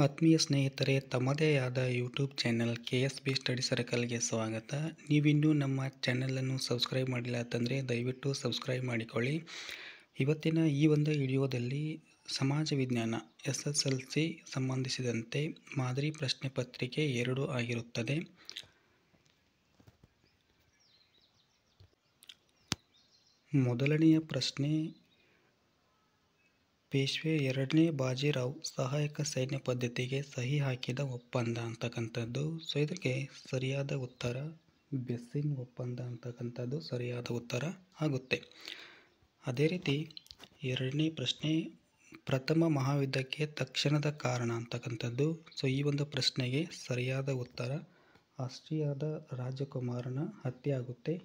ಆತ್ಮೀಯ ಸ್ನೇಹಿತರೆ, ತಮ್ಮದೇ ಆದ ಯೂಟ್ಯೂಬ್ ಚಾನಲ್ KSB ಸ್ಟಡಿ ಸರ್ಕಲ್ಗೆ ಸ್ವಾಗತ. ನೀವಿನ್ನೂ ನಮ್ಮ ಚಾನಲನ್ನು ಸಬ್ಸ್ಕ್ರೈಬ್ ಮಾಡಿಲ್ಲ ಅಂತಂದರೆ ದಯವಿಟ್ಟು ಸಬ್ಸ್ಕ್ರೈಬ್ ಮಾಡಿಕೊಳ್ಳಿ. ಇವತ್ತಿನ ಈ ಒಂದು ವಿಡಿಯೋದಲ್ಲಿ ಸಮಾಜ ವಿಜ್ಞಾನ SSLC ಸಂಬಂಧಿಸಿದಂತೆ ಮಾದರಿ ಪ್ರಶ್ನೆ ಪತ್ರಿಕೆ 2 ಆಗಿರುತ್ತದೆ. ಮೊದಲನೆಯ ಪ್ರಶ್ನೆ, ಪೇಶ್ವೆ 2ನೇ ಬಾಜಿರಾವ್ ಸಹಾಯಕ ಸೈನ್ಯ ಪದ್ಧತಿಗೆ ಸಹಿ ಹಾಕಿದ ಒಪ್ಪಂದ ಅಂತಕ್ಕಂಥದ್ದು. ಸೊ ಇದಕ್ಕೆ ಸರಿಯಾದ ಉತ್ತರ ಬೆಸ್ಸಿನ್ ಒಪ್ಪಂದ ಅಂತಕ್ಕಂಥದ್ದು ಸರಿಯಾದ ಉತ್ತರ ಆಗುತ್ತೆ. ಅದೇ ರೀತಿ ಎರಡನೇ ಪ್ರಶ್ನೆ, ಪ್ರಥಮ ಮಹಾಯುದ್ಧಕ್ಕೆ ತಕ್ಷಣದ ಕಾರಣ ಅಂತಕ್ಕಂಥದ್ದು. ಸೊ ಈ ಒಂದು ಪ್ರಶ್ನೆಗೆ ಸರಿಯಾದ ಉತ್ತರ ಆಸ್ಟ್ರಿಯಾದ ರಾಜಕುಮಾರನ ಹತ್ಯೆ ಆಗುತ್ತೆ.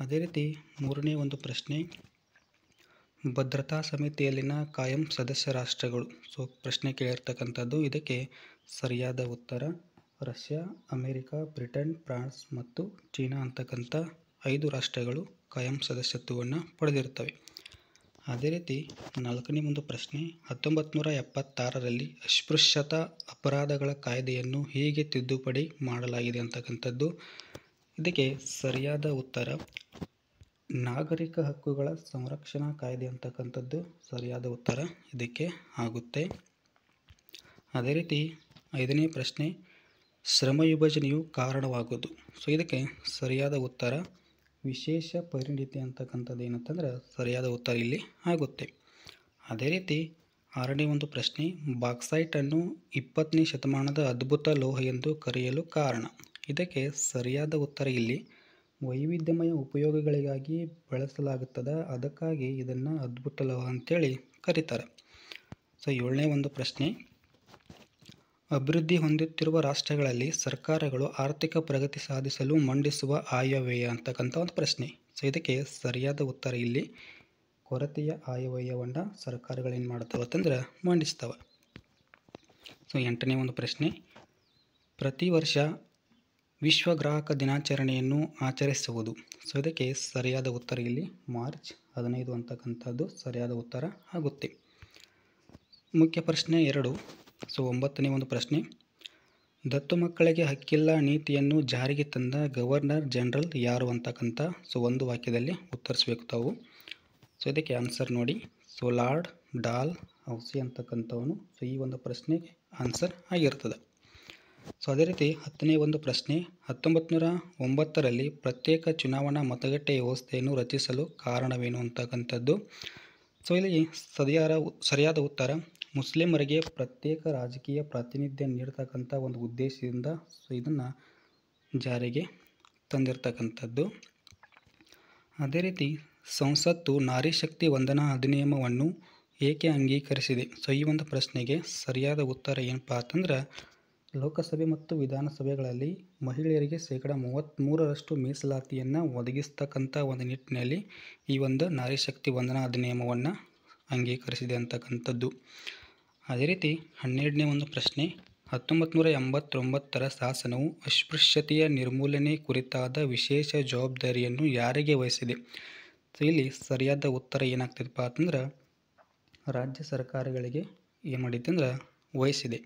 ಅದೇ ರೀತಿ ಮೂರನೇ ಒಂದು ಪ್ರಶ್ನೆ, ಭದ್ರತಾ ಸಮಿತಿಯಲ್ಲಿನ ಕಾಯಂ ಸದಸ್ಯ ರಾಷ್ಟ್ರಗಳು. ಸೊ ಪ್ರಶ್ನೆ ಕೇಳಿರ್ತಕ್ಕಂಥದ್ದು. ಇದಕ್ಕೆ ಸರಿಯಾದ ಉತ್ತರ ರಷ್ಯಾ, ಅಮೆರಿಕ, ಬ್ರಿಟನ್, ಫ್ರಾನ್ಸ್ ಮತ್ತು ಚೀನಾ ಅಂತಕ್ಕಂಥ 5 ರಾಷ್ಟ್ರಗಳು ಕಾಯಂ ಸದಸ್ಯತ್ವವನ್ನು ಪಡೆದಿರ್ತವೆ. ಅದೇ ರೀತಿ ನಾಲ್ಕನೇ ಒಂದು ಪ್ರಶ್ನೆ, 1976ರಲ್ಲಿ ಅಸ್ಪೃಶ್ಯತಾ ಅಪರಾಧಗಳ ಕಾಯ್ದೆಯನ್ನು ಹೇಗೆ ತಿದ್ದುಪಡಿ ಮಾಡಲಾಗಿದೆ ಅಂತಕ್ಕಂಥದ್ದು. ಇದಕ್ಕೆ ಸರಿಯಾದ ಉತ್ತರ ನಾಗರಿಕ ಹಕ್ಕುಗಳ ಸಂರಕ್ಷಣಾ ಕಾಯ್ದೆ ಅಂತಕ್ಕಂಥದ್ದು ಸರಿಯಾದ ಉತ್ತರ ಇದಕ್ಕೆ ಆಗುತ್ತೆ. ಅದೇ ರೀತಿ ಐದನೇ ಪ್ರಶ್ನೆ, ಶ್ರಮ ವಿಭಜನೆಯು ಕಾರಣವಾಗುವುದು. ಸೊ ಇದಕ್ಕೆ ಸರಿಯಾದ ಉತ್ತರ ವಿಶೇಷ ಪರಿಣಿತಿ ಅಂತಕ್ಕಂಥದ್ದು ಏನಂತಂದ್ರೆ ಸರಿಯಾದ ಉತ್ತರ ಇಲ್ಲಿ ಆಗುತ್ತೆ. ಅದೇ ರೀತಿ ಆರನೇ ಒಂದು ಪ್ರಶ್ನೆ, ಬಾಕ್ಸೈಟನ್ನು 20ನೇ ಶತಮಾನದ ಅದ್ಭುತ ಲೋಹ ಎಂದು ಕರೆಯಲು ಕಾರಣ. ಇದಕ್ಕೆ ಸರಿಯಾದ ಉತ್ತರ ಇಲ್ಲಿ ವೈವಿಧ್ಯಮಯ ಉಪಯೋಗಗಳಿಗಾಗಿ ಬಳಸಲಾಗುತ್ತದೆ, ಅದಕ್ಕಾಗಿ ಇದನ್ನು ಅದ್ಭುತ ಲೋಹ ಅಂತೇಳಿ ಕರೀತಾರೆ. ಸೊ ಏಳನೇ ಒಂದು ಪ್ರಶ್ನೆ, ಅಭಿವೃದ್ಧಿ ಹೊಂದುತ್ತಿರುವ ರಾಷ್ಟ್ರಗಳಲ್ಲಿ ಸರ್ಕಾರಗಳು ಆರ್ಥಿಕ ಪ್ರಗತಿ ಸಾಧಿಸಲು ಮಂಡಿಸುವ ಆಯವ್ಯಯ ಅಂತಕ್ಕಂಥ ಒಂದು ಪ್ರಶ್ನೆ. ಸೊ ಇದಕ್ಕೆ ಸರಿಯಾದ ಉತ್ತರ ಇಲ್ಲಿ ಕೊರತೆಯ ಆಯವ್ಯಯವನ್ನು ಸರ್ಕಾರಗಳೇನು ಮಾಡ್ತಾವೆ ಅಂತಂದ್ರೆ ಮಂಡಿಸ್ತವೆ. ಸೊ ಎಂಟನೇ ಒಂದು ಪ್ರಶ್ನೆ, ಪ್ರತಿ ವರ್ಷ ವಿಶ್ವ ಗ್ರಾಹಕ ದಿನಾಚರಣೆಯನ್ನು ಆಚರಿಸುವುದು. ಸೊ ಇದಕ್ಕೆ ಸರಿಯಾದ ಉತ್ತರ ಇಲ್ಲಿ ಮಾರ್ಚ್ 15 ಅಂತಕ್ಕಂಥದ್ದು ಸರಿಯಾದ ಉತ್ತರ ಆಗುತ್ತೆ. ಮುಖ್ಯ ಪ್ರಶ್ನೆ 2. ಸೊ 9ನೇ ಒಂದು ಪ್ರಶ್ನೆ, ದತ್ತು ಮಕ್ಕಳಿಗೆ ಹಕ್ಕಿಲ್ಲ ನೀತಿಯನ್ನು ಜಾರಿಗೆ ತಂದ ಗವರ್ನರ್ ಜನರಲ್ ಯಾರು ಅಂತಕ್ಕಂಥ. ಸೊ ಒಂದು ವಾಕ್ಯದಲ್ಲಿ ಉತ್ತರಿಸಬೇಕು ತಾವು. ಸೊ ಇದಕ್ಕೆ ಆನ್ಸರ್ ನೋಡಿ, ಸೊ ಲಾರ್ಡ್ ಡಾಲ್ ಹೌಸಿ ಅಂತಕ್ಕಂಥವನು. ಸೊ ಈ ಒಂದು ಪ್ರಶ್ನೆಗೆ ಆನ್ಸರ್ ಆಗಿರ್ತದೆ. ಸೊ ಅದೇ ರೀತಿ 10ನೇ ಒಂದು ಪ್ರಶ್ನೆ, 1909ರಲ್ಲಿ ಪ್ರತ್ಯೇಕ ಚುನಾವಣಾ ಮತಗಟ್ಟೆ ವ್ಯವಸ್ಥೆಯನ್ನು ರಚಿಸಲು ಕಾರಣವೇನು ಅಂತಕ್ಕಂಥದ್ದು. ಸೊ ಇಲ್ಲಿ ಸರಿಯಾದ ಉತ್ತರ ಮುಸ್ಲಿಮರಿಗೆ ಪ್ರತ್ಯೇಕ ರಾಜಕೀಯ ಪ್ರಾತಿನಿಧ್ಯ ನೀಡ್ತಕ್ಕಂಥ ಒಂದು ಉದ್ದೇಶದಿಂದ ಸೊ ಇದನ್ನು ಜಾರಿಗೆ ತಂದಿರತಕ್ಕಂಥದ್ದು. ಅದೇ ರೀತಿ ಸಂಸತ್ತು ನಾರಿ ಶಕ್ತಿ ವಂದನಾ ಅಧಿನಿಯಮವನ್ನು ಏಕೆ ಅಂಗೀಕರಿಸಿದೆ. ಸೊ ಈ ಒಂದು ಪ್ರಶ್ನೆಗೆ ಸರಿಯಾದ ಉತ್ತರ ಏನಪ್ಪ ಅಂತಂದ್ರೆ ಲೋಕಸಭೆ ಮತ್ತು ವಿಧಾನಸಭೆಗಳಲ್ಲಿ ಮಹಿಳೆಯರಿಗೆ 33% ಮೀಸಲಾತಿಯನ್ನು ಒದಗಿಸ್ತಕ್ಕಂಥ ಒಂದು ನಿಟ್ಟಿನಲ್ಲಿ ಈ ಒಂದು ನಾರಿ ಶಕ್ತಿ ವಂದನಾ ಅಧಿನಿಯಮವನ್ನು ಅಂಗೀಕರಿಸಿದೆ ಅಂತಕ್ಕಂಥದ್ದು. ಅದೇ ರೀತಿ 12ನೇ ಒಂದು ಪ್ರಶ್ನೆ, 1989ರ ಶಾಸನವು ಅಸ್ಪೃಶ್ಯತೆಯ ನಿರ್ಮೂಲನೆ ಕುರಿತಾದ ವಿಶೇಷ ಜವಾಬ್ದಾರಿಯನ್ನು ಯಾರಿಗೆ ವಹಿಸಿದೆ. ಸೊ ಇಲ್ಲಿ ಸರಿಯಾದ ಉತ್ತರ ಏನಾಗ್ತದಪ್ಪ ಅಂತಂದ್ರೆ ರಾಜ್ಯ ಸರ್ಕಾರಗಳಿಗೆ ಏನು ಮಾಡಿದೆ ಅಂದ್ರೆ ವಹಿಸಿದೆ.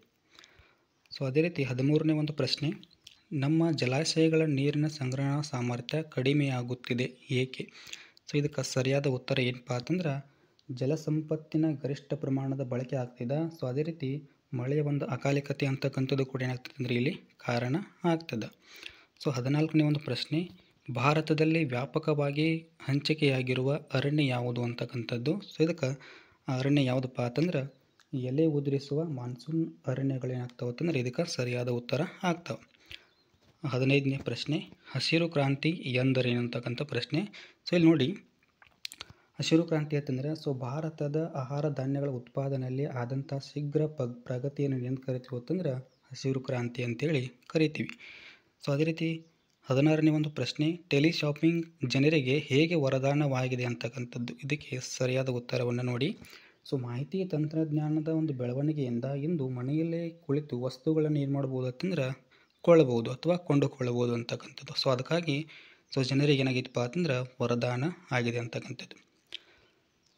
ಸೊ ಅದೇ ರೀತಿ 13ನೇ ಒಂದು ಪ್ರಶ್ನೆ, ನಮ್ಮ ಜಲಾಶಯಗಳ ನೀರಿನ ಸಂಗ್ರಹಣಾ ಸಾಮರ್ಥ್ಯ ಕಡಿಮೆಯಾಗುತ್ತಿದೆ ಏಕೆ. ಸೊ ಇದಕ್ಕೆ ಸರಿಯಾದ ಉತ್ತರ ಏನಪ್ಪ ಅಂತಂದ್ರೆ ಜಲಸಂಪತ್ತಿನ ಗರಿಷ್ಠ ಪ್ರಮಾಣದ ಬಳಕೆ ಆಗ್ತಿದೆ. ಸೊ ಅದೇ ರೀತಿ ಮಳೆಯ ಒಂದು ಅಕಾಲಿಕತೆ ಅಂತಕ್ಕಂಥದ್ದು ಕೂಡ ಏನಾಗ್ತದೆ ಅಂದರೆ ಇಲ್ಲಿ ಕಾರಣ ಆಗ್ತದೆ. ಸೊ 14ನೇ ಒಂದು ಪ್ರಶ್ನೆ, ಭಾರತದಲ್ಲಿ ವ್ಯಾಪಕವಾಗಿ ಹಂಚಿಕೆಯಾಗಿರುವ ಅರಣ್ಯ ಯಾವುದು ಅಂತಕ್ಕಂಥದ್ದು. ಸೊ ಇದಕ್ಕೆ ಅರಣ್ಯ ಯಾವುದಪ್ಪ ಅಂತಂದ್ರೆ ಎಲೆ ಉದುರಿಸುವ ಮಾನ್ಸೂನ್ ಅರಣ್ಯಗಳೇನಾಗ್ತಾವೆ ಅಂತಂದ್ರೆ ಇದಕ್ಕೆ ಸರಿಯಾದ ಉತ್ತರ ಆಗ್ತವೆ. 15ನೇ ಪ್ರಶ್ನೆ, ಹಸಿರು ಕ್ರಾಂತಿ ಎಂದರೇನು ಅಂತಕ್ಕಂಥ ಪ್ರಶ್ನೆ. ಸೊ ಇಲ್ಲಿ ನೋಡಿ, ಹಸಿರು ಕ್ರಾಂತಿ ಅಂತಂದರೆ ಸೊ ಭಾರತದ ಆಹಾರ ಧಾನ್ಯಗಳ ಉತ್ಪಾದನೆಯಲ್ಲಿ ಆದಂಥ ಶೀಘ್ರ ಪ್ರಗತಿಯನ್ನು ಏನು ಕರಿತೀವಿ ಅಂತಂದ್ರೆ ಹಸಿರು ಕ್ರಾಂತಿ ಅಂತೇಳಿ ಕರಿತೀವಿ. ಸೊ ಅದೇ ರೀತಿ 16ನೇ ಒಂದು ಪ್ರಶ್ನೆ, ಟೆಲಿಶಾಪಿಂಗ್ ಜನರಿಗೆ ಹೇಗೆ ವರದಾನವಾಗಿದೆ ಅಂತಕ್ಕಂಥದ್ದು. ಇದಕ್ಕೆ ಸರಿಯಾದ ಉತ್ತರವನ್ನು ನೋಡಿ, ಸೊ ಮಾಹಿತಿ ತಂತ್ರಜ್ಞಾನದ ಒಂದು ಬೆಳವಣಿಗೆಯಿಂದ ಇಂದು ಮನೆಯಲ್ಲೇ ಕುಳಿತು ವಸ್ತುಗಳನ್ನು ಏನು ಮಾಡ್ಬೋದು ಅಂತಂದ್ರೆ ಕೊಳ್ಳಬಹುದು ಅಥವಾ ಕೊಂಡುಕೊಳ್ಳಬಹುದು ಅಂತಕ್ಕಂಥದ್ದು. ಸೊ ಅದಕ್ಕಾಗಿ ಸೊ ಜನರಿಗೆ ಏನಾಗಿತ್ತಪ್ಪ ಅಂತಂದ್ರೆ ವರದಾನ ಆಗಿದೆ ಅಂತಕ್ಕಂಥದ್ದು.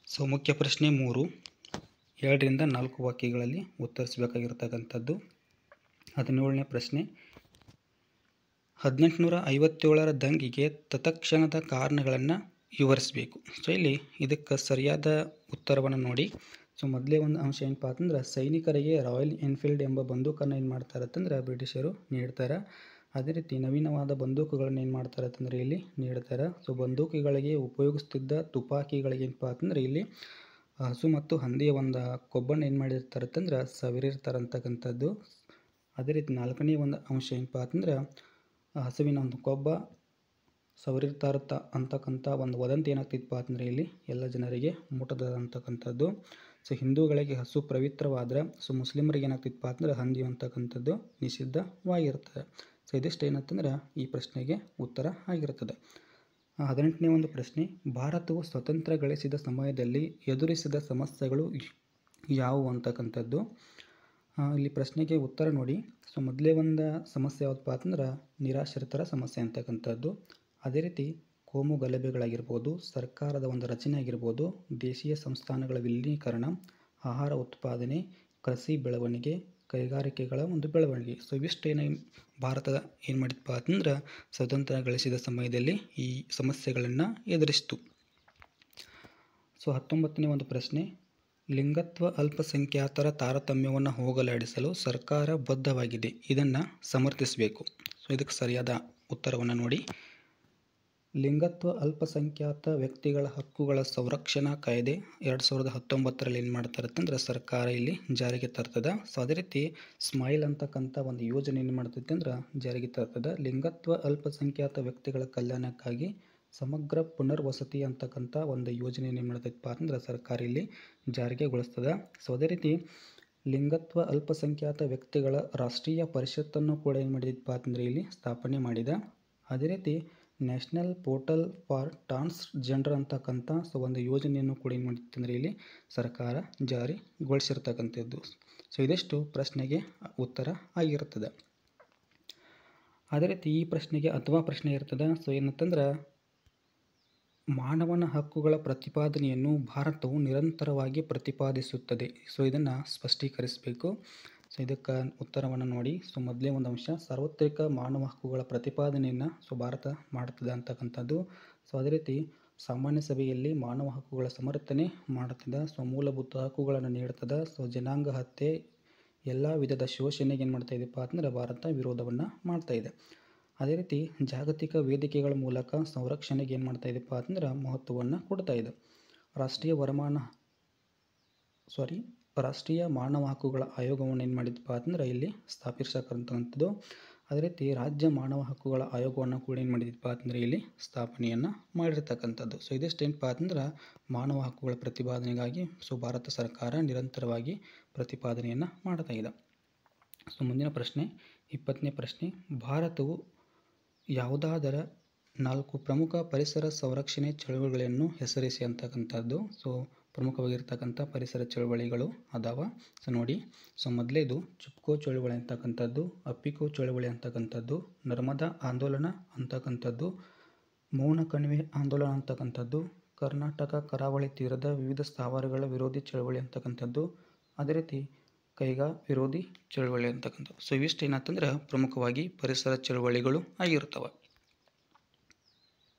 ಸೊ ಮುಖ್ಯ ಪ್ರಶ್ನೆ 3, 2ರಿಂದ 4 ವಾಕ್ಯಗಳಲ್ಲಿ ಉತ್ತರಿಸಬೇಕಾಗಿರ್ತಕ್ಕಂಥದ್ದು. 17ನೇ ಪ್ರಶ್ನೆ, 1857ರ ದಂಗೆಗೆ ತತ್ಕ್ಷಣದ ಕಾರಣಗಳನ್ನು ವಿವರಿಸಬೇಕು. ಸೊ ಇಲ್ಲಿ ಇದಕ್ಕೆ ಸರಿಯಾದ ಉತ್ತರವನ್ನು ನೋಡಿ. ಸೊ ಮೊದಲೇ ಒಂದು ಅಂಶ ಏನಪ್ಪ ಅಂತಂದ್ರೆ, ಸೈನಿಕರಿಗೆ ರಾಯಲ್ ಎನ್ಫೀಲ್ಡ್ ಎಂಬ ಬಂದೂಕನ್ನು ಏನು ಮಾಡ್ತಾರೆ ಅಂತಂದ್ರೆ ಬ್ರಿಟಿಷರು ನೀಡ್ತಾರೆ. ಅದೇ ರೀತಿ ನವೀನವಾದ ಬಂದೂಕುಗಳನ್ನು ಏನು ಮಾಡ್ತಾರೆ ಅಂತಂದರೆ ಇಲ್ಲಿ ನೀಡ್ತಾರೆ. ಸೊ ಬಂದೂಕುಗಳಿಗೆ ಉಪಯೋಗಿಸ್ತಿದ್ದ ತುಪಾಕಿಗಳಿಗೆ ಏನಪ್ಪ ಅಂತಂದರೆ ಇಲ್ಲಿ ಹಸು ಮತ್ತು ಹಂದಿಯ ಒಂದು ಕೊಬ್ಬನ್ನು ಏನು ಮಾಡಿರ್ತಾರೆ ಅಂತಂದ್ರೆ ಸವರಿರ್ತಾರೆ ಅಂತಕ್ಕಂಥದ್ದು. ಅದೇ ರೀತಿ 4ನೇ ಒಂದು ಅಂಶ ಏನಪ್ಪ ಅಂತಂದ್ರೆ, ಹಸುವಿನ ಒಂದು ಕೊಬ್ಬ ಸವರಿರ್ತಾರತ್ತ ಅಂತಕ್ಕಂಥ ಒಂದು ವದಂತಿ ಏನಾಗ್ತಿತ್ತಪ್ಪ ಅಂತಂದರೆ ಇಲ್ಲಿ ಎಲ್ಲ ಜನರಿಗೆ ಮುಟ್ಟದ ಅಂತಕ್ಕಂಥದ್ದು. ಸೊ ಹಿಂದೂಗಳಿಗೆ ಹಸು ಪವಿತ್ರವಾದರೆ, ಸೊ ಮುಸ್ಲಿಮರಿಗೆ ಏನಾಗ್ತಿತ್ತಪ್ಪ ಅಂತಂದ್ರೆ ಹಂದಿ ಅಂತಕ್ಕಂಥದ್ದು ನಿಷಿದ್ಧವಾಗಿರ್ತದೆ. ಸೊ ಇದಿಷ್ಟು ಏನಂತಂದ್ರೆ ಈ ಪ್ರಶ್ನೆಗೆ ಉತ್ತರ ಆಗಿರ್ತದೆ. 18ನೇ ಒಂದು ಪ್ರಶ್ನೆ, ಭಾರತವು ಸ್ವತಂತ್ರ ಗಳಿಸಿದ ಸಮಯದಲ್ಲಿ ಎದುರಿಸಿದ ಸಮಸ್ಯೆಗಳು ಯಾವುವು ಅಂತಕ್ಕಂಥದ್ದು. ಇಲ್ಲಿ ಪ್ರಶ್ನೆಗೆ ಉತ್ತರ ನೋಡಿ. ಸೊ ಮೊದಲೇ ಒಂದು ಸಮಸ್ಯೆ ಯಾವುದಪ್ಪ ಅಂತಂದ್ರೆ ನಿರಾಶ್ರಿತರ ಸಮಸ್ಯೆ ಅಂತಕ್ಕಂಥದ್ದು. ಅದೇ ರೀತಿ ಕೋಮು ಗಲಭೆಗಳಾಗಿರ್ಬೋದು, ಸರ್ಕಾರದ ಒಂದು ರಚನೆ ಆಗಿರ್ಬೋದು, ದೇಶೀಯ ಸಂಸ್ಥಾನಗಳ ವಿಲೀನೀಕರಣ, ಆಹಾರ ಉತ್ಪಾದನೆ, ಕೃಷಿ ಬೆಳವಣಿಗೆ, ಕೈಗಾರಿಕೆಗಳ ಒಂದು ಬೆಳವಣಿಗೆ. ಸೊ ಇವಿಷ್ಟೇನು ಭಾರತದ ಏನು ಮಾಡಿದಪ್ಪ ಅಂತಂದ್ರೆ ಸ್ವತಂತ್ರ ಗಳಿಸಿದ ಸಮಯದಲ್ಲಿ ಈ ಸಮಸ್ಯೆಗಳನ್ನು ಎದುರಿಸಿತು. ಸೊ 19ನೇ ಒಂದು ಪ್ರಶ್ನೆ, ಲಿಂಗತ್ವ ಅಲ್ಪಸಂಖ್ಯಾತರ ತಾರತಮ್ಯವನ್ನು ಹೋಗಲಾಡಿಸಲು ಸರ್ಕಾರ ಬದ್ಧವಾಗಿದೆ, ಇದನ್ನು ಸಮರ್ಥಿಸಬೇಕು. ಸೊ ಇದಕ್ಕೆ ಸರಿಯಾದ ಉತ್ತರವನ್ನು ನೋಡಿ. ಲಿಂಗತ್ವ ಅಲ್ಪಸಂಖ್ಯಾತ ವ್ಯಕ್ತಿಗಳ ಹಕ್ಕುಗಳ ಸಂರಕ್ಷಣಾ ಕಾಯ್ದೆ 2019ರಲ್ಲಿ ಏನು ಮಾಡ್ತಾರೆ ಅಂತಂದ್ರೆ ಸರ್ಕಾರ ಇಲ್ಲಿ ಜಾರಿಗೆ ತರ್ತದೆ. ಸೊ ಅದೇ ರೀತಿ ಸ್ಮೈಲ್ ಅಂತಕ್ಕಂಥ ಒಂದು ಯೋಜನೆ ಏನು ಮಾಡ್ತೈತೆ ಅಂದ್ರೆ ಜಾರಿಗೆ ತರ್ತದೆ. ಲಿಂಗತ್ವ ಅಲ್ಪಸಂಖ್ಯಾತ ವ್ಯಕ್ತಿಗಳ ಕಲ್ಯಾಣಕ್ಕಾಗಿ ಸಮಗ್ರ ಪುನರ್ವಸತಿ ಅಂತಕ್ಕಂಥ ಒಂದು ಯೋಜನೆ ಏನು ಮಾಡ್ತೈತಪ್ಪ ಅಂದ್ರೆ ಸರ್ಕಾರ ಇಲ್ಲಿ ಜಾರಿಗೆಗೊಳಿಸ್ತದೆ. ಸೊ ಅದೇ ರೀತಿ ಲಿಂಗತ್ವ ಅಲ್ಪಸಂಖ್ಯಾತ ವ್ಯಕ್ತಿಗಳ ರಾಷ್ಟ್ರೀಯ ಪರಿಷತ್ತನ್ನು ಕೂಡ ಏನು ಮಾಡಿದಪ್ಪ ಅಂತಂದರೆ ಇಲ್ಲಿ ಸ್ಥಾಪನೆ ಮಾಡಿದೆ. ಅದೇ ರೀತಿ ನ್ಯಾಷನಲ್ ಪೋರ್ಟಲ್ ಫಾರ್ ಟ್ರಾನ್ಸ್ಜೆಂಡರ್ ಅಂತಕ್ಕಂಥ ಸೊ ಒಂದು ಯೋಜನೆಯನ್ನು ಕೂಡ ಏನು ಮಾಡಿತ್ತು ಅಂದರೆ ಇಲ್ಲಿ ಸರ್ಕಾರ ಜಾರಿಗೊಳಿಸಿರ್ತಕ್ಕಂಥದ್ದು. ಸೊ ಇದಿಷ್ಟು ಪ್ರಶ್ನೆಗೆ ಉತ್ತರ ಆಗಿರ್ತದೆ. ಅದೇ ರೀತಿ ಈ ಪ್ರಶ್ನೆಗೆ ಅಥವಾ ಪ್ರಶ್ನೆ ಇರ್ತದೆ. ಸೊ ಏನಂತಂದ್ರೆ, ಮಾನವನ ಹಕ್ಕುಗಳ ಪ್ರತಿಪಾದನೆಯನ್ನು ಭಾರತವು ನಿರಂತರವಾಗಿ ಪ್ರತಿಪಾದಿಸುತ್ತದೆ. ಸೊ ಇದನ್ನು ಸ್ಪಷ್ಟೀಕರಿಸಬೇಕು. ಸೊ ಇದಕ್ಕೆ ಉತ್ತರವನ್ನು ನೋಡಿ. ಸೊ ಮೊದಲೇ ಒಂದು ಅಂಶ, ಸಾರ್ವತ್ರಿಕ ಮಾನವ ಹಕ್ಕುಗಳ ಪ್ರತಿಪಾದನೆಯನ್ನು ಸೊ ಭಾರತ ಮಾಡ್ತದೆ ಅಂತಕ್ಕಂಥದ್ದು. ಸೊ ಅದೇ ರೀತಿ ಸಾಮಾನ್ಯ ಸಭೆಯಲ್ಲಿ ಮಾನವ ಹಕ್ಕುಗಳ ಸಮರ್ಥನೆ ಮಾಡ್ತದೆ. ಸೊ ಮೂಲಭೂತ ಹಕ್ಕುಗಳನ್ನು ನೀಡ್ತದೆ. ಸೊ ಜನಾಂಗ ಹತ್ಯೆ, ಎಲ್ಲ ವಿಧದ ಶೋಷಣೆಗೆ ಏನು ಮಾಡ್ತಾ ಇದೆಯಪ್ಪ ಅಂದರೆ ಭಾರತ ವಿರೋಧವನ್ನು ಮಾಡ್ತಾ ಇದೆ. ಅದೇ ರೀತಿ ಜಾಗತಿಕ ವೇದಿಕೆಗಳ ಮೂಲಕ ಸಂರಕ್ಷಣೆಗೆ ಏನು ಮಾಡ್ತಾ ಇದೆಯಪ್ಪ ಅಂತಂದ್ರೆ ಮಹತ್ವವನ್ನು ಕೊಡ್ತಾ ಇದೆ. ರಾಷ್ಟ್ರೀಯ ಮಾನವ ಹಕ್ಕುಗಳ ಆಯೋಗವನ್ನು ಏನು ಮಾಡಿದಪ್ಪ ಅಂತಂದ್ರೆ ಇಲ್ಲಿ ಸ್ಥಾಪಿಸತಕ್ಕಂಥದ್ದು. ಅದೇ ರೀತಿ ರಾಜ್ಯ ಮಾನವ ಹಕ್ಕುಗಳ ಆಯೋಗವನ್ನು ಕೂಡ ಏನು ಮಾಡಿದಪ್ಪ ಅಂತಂದರೆ ಇಲ್ಲಿ ಸ್ಥಾಪನೆಯನ್ನು ಮಾಡಿರ್ತಕ್ಕಂಥದ್ದು. ಸೊ ಇದಿಷ್ಟೇನಪ್ಪ ಅಂತಂದ್ರೆ ಮಾನವ ಹಕ್ಕುಗಳ ಪ್ರತಿಪಾದನೆಗಾಗಿ ಸೊ ಭಾರತ ಸರ್ಕಾರ ನಿರಂತರವಾಗಿ ಪ್ರತಿಪಾದನೆಯನ್ನು ಮಾಡ್ತಾ ಇದೆ. ಸೊ ಮುಂದಿನ ಪ್ರಶ್ನೆ, 20ನೇ ಪ್ರಶ್ನೆ, ಭಾರತವು ಯಾವುದಾದರ 4 ಪ್ರಮುಖ ಪರಿಸರ ಸಂರಕ್ಷಣೆ ಚಳವಳಿಗಳನ್ನು ಹೆಸರಿಸಿ ಅಂತಕ್ಕಂಥದ್ದು. ಸೊ ಪ್ರಮುಖವಾಗಿರ್ತಕ್ಕಂಥ ಪರಿಸರ ಚಳವಳಿಗಳು ಅದಾವ. ಸೊ ನೋಡಿ. ಸೊ ಮೊದಲೇದು ಚುಪ್ಕೋ ಚಳವಳಿ ಅಂತಕ್ಕಂಥದ್ದು, ಅಪ್ಪಿಕೋ ಚಳವಳಿ ಅಂತಕ್ಕಂಥದ್ದು, ನರ್ಮದಾ ಆಂದೋಲನ ಅಂತಕ್ಕಂಥದ್ದು, ಮೌನ ಕಣಿವೆ ಆಂದೋಲನ ಅಂತಕ್ಕಂಥದ್ದು, ಕರ್ನಾಟಕ ಕರಾವಳಿ ತೀರದ ವಿವಿಧ ಸ್ಥಾವರಗಳ ವಿರೋಧಿ ಚಳವಳಿ ಅಂತಕ್ಕಂಥದ್ದು, ಅದೇ ರೀತಿ ಕೈಗಾ ವಿರೋಧಿ ಚಳವಳಿ ಅಂತಕ್ಕಂಥದ್ದು. ಸೊ ಇವಿಷ್ಟು ಏನಂತಂದ್ರೆ ಪ್ರಮುಖವಾಗಿ ಪರಿಸರ ಚಳವಳಿಗಳು ಆಗಿರ್ತವೆ.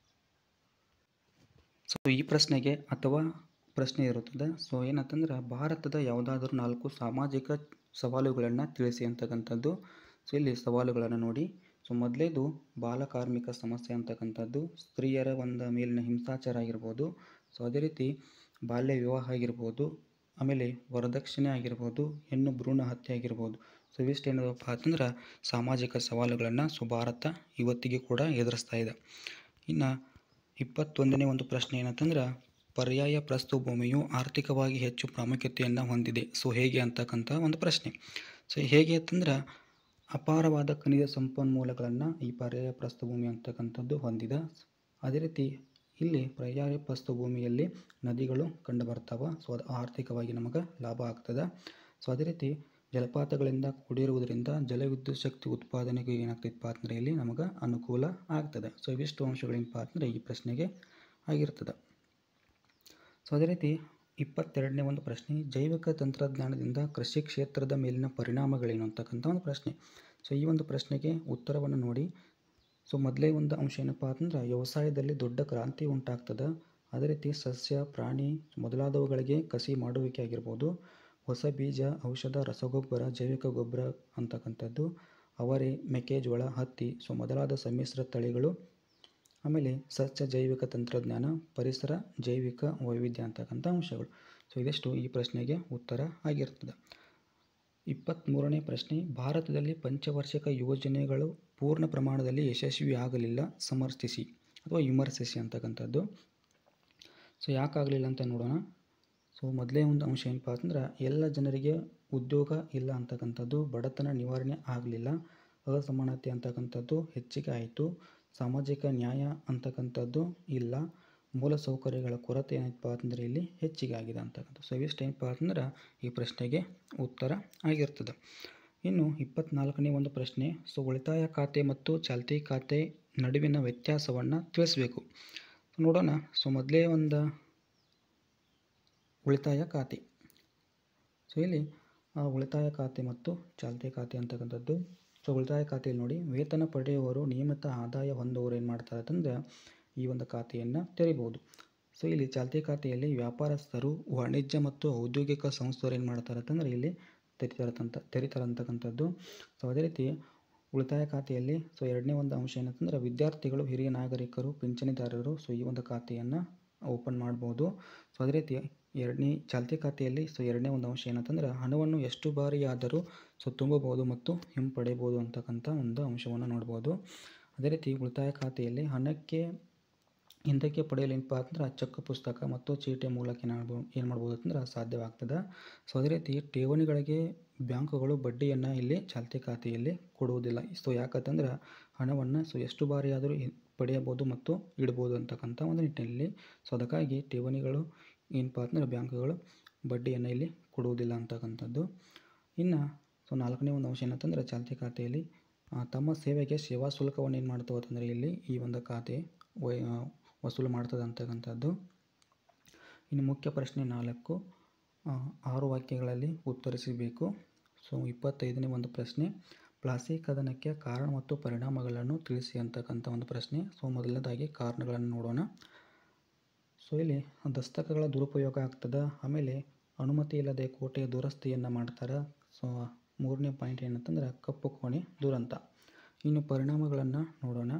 ಸೊ ಈ ಪ್ರಶ್ನೆಗೆ ಅಥವಾ ಪ್ರಶ್ನೆ ಇರುತ್ತದೆ. ಸೊ ಏನಂತಂದ್ರೆ, ಭಾರತದ ಯಾವುದಾದ್ರೂ 4 ಸಾಮಾಜಿಕ ಸವಾಲುಗಳನ್ನು ತಿಳಿಸಿ ಅಂತಕ್ಕಂಥದ್ದು. ಸೊ ಇಲ್ಲಿ ಸವಾಲುಗಳನ್ನು ನೋಡಿ. ಸೊ ಮೊದಲೇದು ಬಾಲಕಾರ್ಮಿಕ ಸಮಸ್ಯೆ ಅಂತಕ್ಕಂಥದ್ದು, ಸ್ತ್ರೀಯರ ಒಂದು ಮೇಲಿನ ಹಿಂಸಾಚಾರ ಆಗಿರ್ಬೋದು. ಸೊ ಅದೇ ರೀತಿ ಬಾಲ್ಯ ವಿವಾಹ ಆಗಿರ್ಬೋದು, ಆಮೇಲೆ ವರದಕ್ಷಿಣೆ ಆಗಿರ್ಬೋದು, ಹೆಣ್ಣು ಭ್ರೂಣ ಹತ್ಯೆ ಆಗಿರ್ಬೋದು. ಸೊ ಇವಿಷ್ಟು ಏನಪ್ಪ ಅಂತಂದ್ರೆ ಸಾಮಾಜಿಕ ಸವಾಲುಗಳನ್ನು ಸೊ ಭಾರತ ಇವತ್ತಿಗೆ ಕೂಡ ಎದುರಿಸ್ತಾ ಇದೆ. ಇನ್ನು 21ನೇ ಒಂದು ಪ್ರಶ್ನೆ ಏನಂತಂದ್ರೆ, ಪರ್ಯಾಯ ಪ್ರಸ್ಥಭೂಮಿಯು ಆರ್ಥಿಕವಾಗಿ ಹೆಚ್ಚು ಪ್ರಾಮುಖ್ಯತೆಯನ್ನು ಹೊಂದಿದೆ. ಸೊ ಹೇಗೆ ಅಂತಕ್ಕಂಥ ಒಂದು ಪ್ರಶ್ನೆ. ಸೊ ಹೇಗೆ ಅಂತಂದ್ರೆ, ಅಪಾರವಾದ ಖನಿಜ ಸಂಪನ್ಮೂಲಗಳನ್ನು ಈ ಪರ್ಯಾಯ ಪ್ರಸ್ಥಭೂಮಿ ಅಂತಕ್ಕಂಥದ್ದು ಹೊಂದಿದೆ. ಅದೇ ರೀತಿ ಇಲ್ಲಿ ಪರ್ಯಾಯ ಪ್ರಸ್ಥಭೂಮಿಯಲ್ಲಿ ನದಿಗಳು ಕಂಡು ಬರ್ತಾವೆ. ಸೊ ಅದು ಆರ್ಥಿಕವಾಗಿ ನಮಗೆ ಲಾಭ ಆಗ್ತದೆ. ಸೊ ಅದೇ ರೀತಿ ಜಲಪಾತಗಳಿಂದ ಕೂಡಿರುವುದರಿಂದ ಜಲವಿದ್ಯುತ್ ಶಕ್ತಿ ಉತ್ಪಾದನೆಗೆ ಏನಾಗ್ತೈತಪ್ಪ ಅಂದರೆ ಇಲ್ಲಿ ನಮಗೆ ಅನುಕೂಲ ಆಗ್ತದೆ. ಸೊ ಇವಿಷ್ಟು ಅಂಶಗಳೇನಪ್ಪ ಅಂದರೆ ಈ ಪ್ರಶ್ನೆಗೆ ಆಗಿರ್ತದೆ. ಸೊ ಅದೇ ರೀತಿ 22ನೇ ಒಂದು ಪ್ರಶ್ನೆ, ಜೈವಿಕ ತಂತ್ರಜ್ಞಾನದಿಂದ ಕೃಷಿ ಕ್ಷೇತ್ರದ ಮೇಲಿನ ಪರಿಣಾಮಗಳೇನು ಅಂತಕ್ಕಂಥ ಒಂದು ಪ್ರಶ್ನೆ. ಸೊ ಈ ಒಂದು ಪ್ರಶ್ನೆಗೆ ಉತ್ತರವನ್ನು ನೋಡಿ. ಸೊ ಮೊದಲೇ ಒಂದು ಅಂಶ ಏನಪ್ಪ ಅಂತಂದ್ರೆ, ವ್ಯವಸಾಯದಲ್ಲಿ ದೊಡ್ಡ ಕ್ರಾಂತಿ ಉಂಟಾಗ್ತದೆ. ಅದೇ ರೀತಿ ಸಸ್ಯ, ಪ್ರಾಣಿ ಮೊದಲಾದವುಗಳಿಗೆ ಕಸಿ ಮಾಡುವಿಕೆ ಆಗಿರ್ಬೋದು, ಹೊಸ ಬೀಜ, ಔಷಧ, ರಸಗೊಬ್ಬರ, ಜೈವಿಕ ಗೊಬ್ಬರ ಅಂತಕ್ಕಂಥದ್ದು, ಅವರೆ, ಮೆಕ್ಕೆಜೋಳ, ಹತ್ತಿ ಸೊ ಮೊದಲಾದ ಸಮ್ಮಿಶ್ರ ತಳಿಗಳು, ಆಮೇಲೆ ಸಸ್ಯ ಜೈವಿಕ ತಂತ್ರಜ್ಞಾನ, ಪರಿಸರ, ಜೈವಿಕ ವೈವಿಧ್ಯ ಅಂತಕ್ಕಂಥ ಅಂಶಗಳು. ಸೊ ಇದಿಷ್ಟು ಈ ಪ್ರಶ್ನೆಗೆ ಉತ್ತರ ಆಗಿರ್ತದೆ. 23ನೇ ಪ್ರಶ್ನೆ, ಭಾರತದಲ್ಲಿ ಪಂಚವಾರ್ಷಿಕ ಯೋಜನೆಗಳು ಪೂರ್ಣ ಪ್ರಮಾಣದಲ್ಲಿ ಯಶಸ್ವಿ ಆಗಲಿಲ್ಲ, ಸಮರ್ಥಿಸಿ ಅಥವಾ ವಿಮರ್ಶಿಸಿ ಅಂತಕ್ಕಂಥದ್ದು. ಸೊ ಯಾಕಾಗಲಿಲ್ಲ ಅಂತ ನೋಡೋಣ. ಸೊ ಮೊದಲೇ ಒಂದು ಅಂಶ ಏನಪ್ಪ ಅಂತಂದ್ರೆ, ಎಲ್ಲ ಜನರಿಗೆ ಉದ್ಯೋಗ ಇಲ್ಲ ಅಂತಕ್ಕಂಥದ್ದು, ಬಡತನ ನಿವಾರಣೆ ಆಗಲಿಲ್ಲ, ಅಸಮಾನತೆ ಅಂತಕ್ಕಂಥದ್ದು ಹೆಚ್ಚಿಗೆ ಆಯಿತು, ಸಾಮಾಜಿಕ ನ್ಯಾಯ ಅಂತಕ್ಕಂಥದ್ದು ಇಲ್ಲ, ಮೂಲಸೌಕರ್ಯಗಳ ಕೊರತೆ ಏನಪ್ಪ ಅಂತಂದರೆ ಇಲ್ಲಿ ಹೆಚ್ಚಿಗೆ ಆಗಿದೆ ಅಂತಕ್ಕಂಥದ್ದು. ಸೊ ಇವಿಷ್ಟು ಏನಪ್ಪ ಅಂತಂದ್ರೆ ಈ ಪ್ರಶ್ನೆಗೆ ಉತ್ತರ ಆಗಿರ್ತದೆ. ಇನ್ನು 24ನೇ ಒಂದು ಪ್ರಶ್ನೆ, ಸೊ ಉಳಿತಾಯ ಖಾತೆ ಮತ್ತು ಚಾಲ್ತಿ ಖಾತೆ ನಡುವಿನ ವ್ಯತ್ಯಾಸವನ್ನು ತಿಳಿಸಬೇಕು. ನೋಡೋಣ. ಸೊ ಮೊದಲೇ ಒಂದು ಉಳಿತಾಯ ಖಾತೆ. ಸೊ ಇಲ್ಲಿ ಉಳಿತಾಯ ಖಾತೆ ಮತ್ತು ಚಾಲ್ತಿ ಖಾತೆ ಅಂತಕ್ಕಂಥದ್ದು. ಸೊ ಉಳಿತಾಯ ಖಾತೆಯಲ್ಲಿ ನೋಡಿ, ವೇತನ ಪಡೆಯುವವರು, ನಿಯಮಿತ ಆದಾಯ ಹೊಂದುವವರು ಏನು ಮಾಡ್ತಾರೆ ಅಂತಂದರೆ ಈ ಒಂದು ಖಾತೆಯನ್ನು ತೆರಿಬೋದು. ಸೊ ಇಲ್ಲಿ ಚಾಲ್ತಿ ಖಾತೆಯಲ್ಲಿ ವ್ಯಾಪಾರಸ್ಥರು, ವಾಣಿಜ್ಯ ಮತ್ತು ಔದ್ಯೋಗಿಕ ಸಂಸ್ಥೆಯವರು ಏನು ಮಾಡ್ತಾರೆ ಅಂತಂದರೆ ಇಲ್ಲಿ ತೆರಿತಾರಂತಕ್ಕಂಥದ್ದು. ಸೊ ಅದೇ ರೀತಿ ಉಳಿತಾಯ ಖಾತೆಯಲ್ಲಿ ಸೊ ಎರಡನೇ ಒಂದು ಅಂಶ ಏನಂತಂದರೆ, ವಿದ್ಯಾರ್ಥಿಗಳು, ಹಿರಿಯ ನಾಗರಿಕರು, ಪಿಂಚಣಿದಾರರು ಸೊ ಈ ಒಂದು ಖಾತೆಯನ್ನು ಓಪನ್ ಮಾಡ್ಬೋದು. ಸೊ ಅದೇ ರೀತಿ ಚಾಲ್ತಿ ಖಾತೆಯಲ್ಲಿ ಸೊ ಎರಡನೇ ಒಂದು ಅಂಶ ಏನಂತಂದರೆ, ಹಣವನ್ನು ಎಷ್ಟು ಬಾರಿ ಆದರೂ ಸೊ ತುಂಬಬಹುದು ಮತ್ತು ಹಿಂಪಡೆಯಬಹುದು ಅಂತಕ್ಕಂಥ ಒಂದು ಅಂಶವನ್ನು ನೋಡ್ಬೋದು. ಅದೇ ರೀತಿ ಉಳಿತಾಯ ಖಾತೆಯಲ್ಲಿ ಹಣಕ್ಕೆ ಹಿಂದಕ್ಕೆ ಪಡೆಯಲು ಏನಪ್ಪ ಅಂತಂದ್ರೆ ಚೆಕ್ ಪುಸ್ತಕ ಮತ್ತು ಚೀಟಿಯ ಮೂಲಕ ಏನು ಮಾಡ್ಬೋದು ಅಂತಂದ್ರೆ ಸಾಧ್ಯವಾಗ್ತದೆ. ಸೊ ಅದೇ ರೀತಿ ಠೇವಣಿಗಳಿಗೆ ಬ್ಯಾಂಕುಗಳು ಬಡ್ಡಿಯನ್ನು ಇಲ್ಲಿ ಚಾಲ್ತಿ ಖಾತೆಯಲ್ಲಿ ಕೊಡುವುದಿಲ್ಲ. ಸೊ ಯಾಕಂತಂದ್ರೆ ಹಣವನ್ನು ಸೊ ಎಷ್ಟು ಬಾರಿ ಆದರೂ ಪಡೆಯಬಹುದು ಮತ್ತು ಇಡ್ಬೋದು ಅಂತಕ್ಕಂಥ ಒಂದು ನಿಟ್ಟಿನಲ್ಲಿ. ಸೊ ಅದಕ್ಕಾಗಿ ಠೇವಣಿಗಳು ಏನಪ್ಪ ಅಂತಂದ್ರೆ ಬ್ಯಾಂಕುಗಳು ಬಡ್ಡಿಯನ್ನು ಇಲ್ಲಿ ಕೊಡುವುದಿಲ್ಲ ಅಂತಕ್ಕಂಥದ್ದು. ಇನ್ನು ಸೊ 4ನೇ ಒಂದು ಅಂಶ ಏನಂತಂದರೆ, ಚಾಲ್ತಿ ಖಾತೆಯಲ್ಲಿ ತಮ್ಮ ಸೇವೆಗೆ ಸೇವಾ ಶುಲ್ಕವನ್ನು ಏನು ಮಾಡ್ತವೆ ಅಂತಂದರೆ ಇಲ್ಲಿ ಈ ಒಂದು ಖಾತೆ ವಸೂಲು ಮಾಡ್ತದೆ ಅಂತಕ್ಕಂಥದ್ದು. ಇನ್ನು ಮುಖ್ಯ ಪ್ರಶ್ನೆ 4, 6 ವಾಕ್ಯಗಳಲ್ಲಿ ಉತ್ತರಿಸಬೇಕು. ಸೊ 25ನೇ ಒಂದು ಪ್ರಶ್ನೆ, ಪ್ಲಾಸ್ಟಿಕ್ ಕದನಕ್ಕೆ ಕಾರಣ ಮತ್ತು ಪರಿಣಾಮಗಳನ್ನು ತಿಳಿಸಿ ಅಂತಕ್ಕಂಥ ಒಂದು ಪ್ರಶ್ನೆ. ಸೊ ಮೊದಲನೇದಾಗಿ ಕಾರಣಗಳನ್ನು ನೋಡೋಣ. ಸೊ ಇಲ್ಲಿ ದಸ್ತಕಗಳ ದುರುಪಯೋಗ ಆಗ್ತದೆ, ಆಮೇಲೆ ಅನುಮತಿ ಇಲ್ಲದೆ ಕೋಟೆಯ ದುರಸ್ತಿಯನ್ನು ಮಾಡ್ತಾರೆ. ಸೊ 3ನೇ ಪಾಯಿಂಟ್ ಏನಂತಂದ್ರೆ ಕಪ್ಪು ಕೋಣೆ ದುರಂತ. ಇನ್ನು ಪರಿಣಾಮಗಳನ್ನು ನೋಡೋಣ.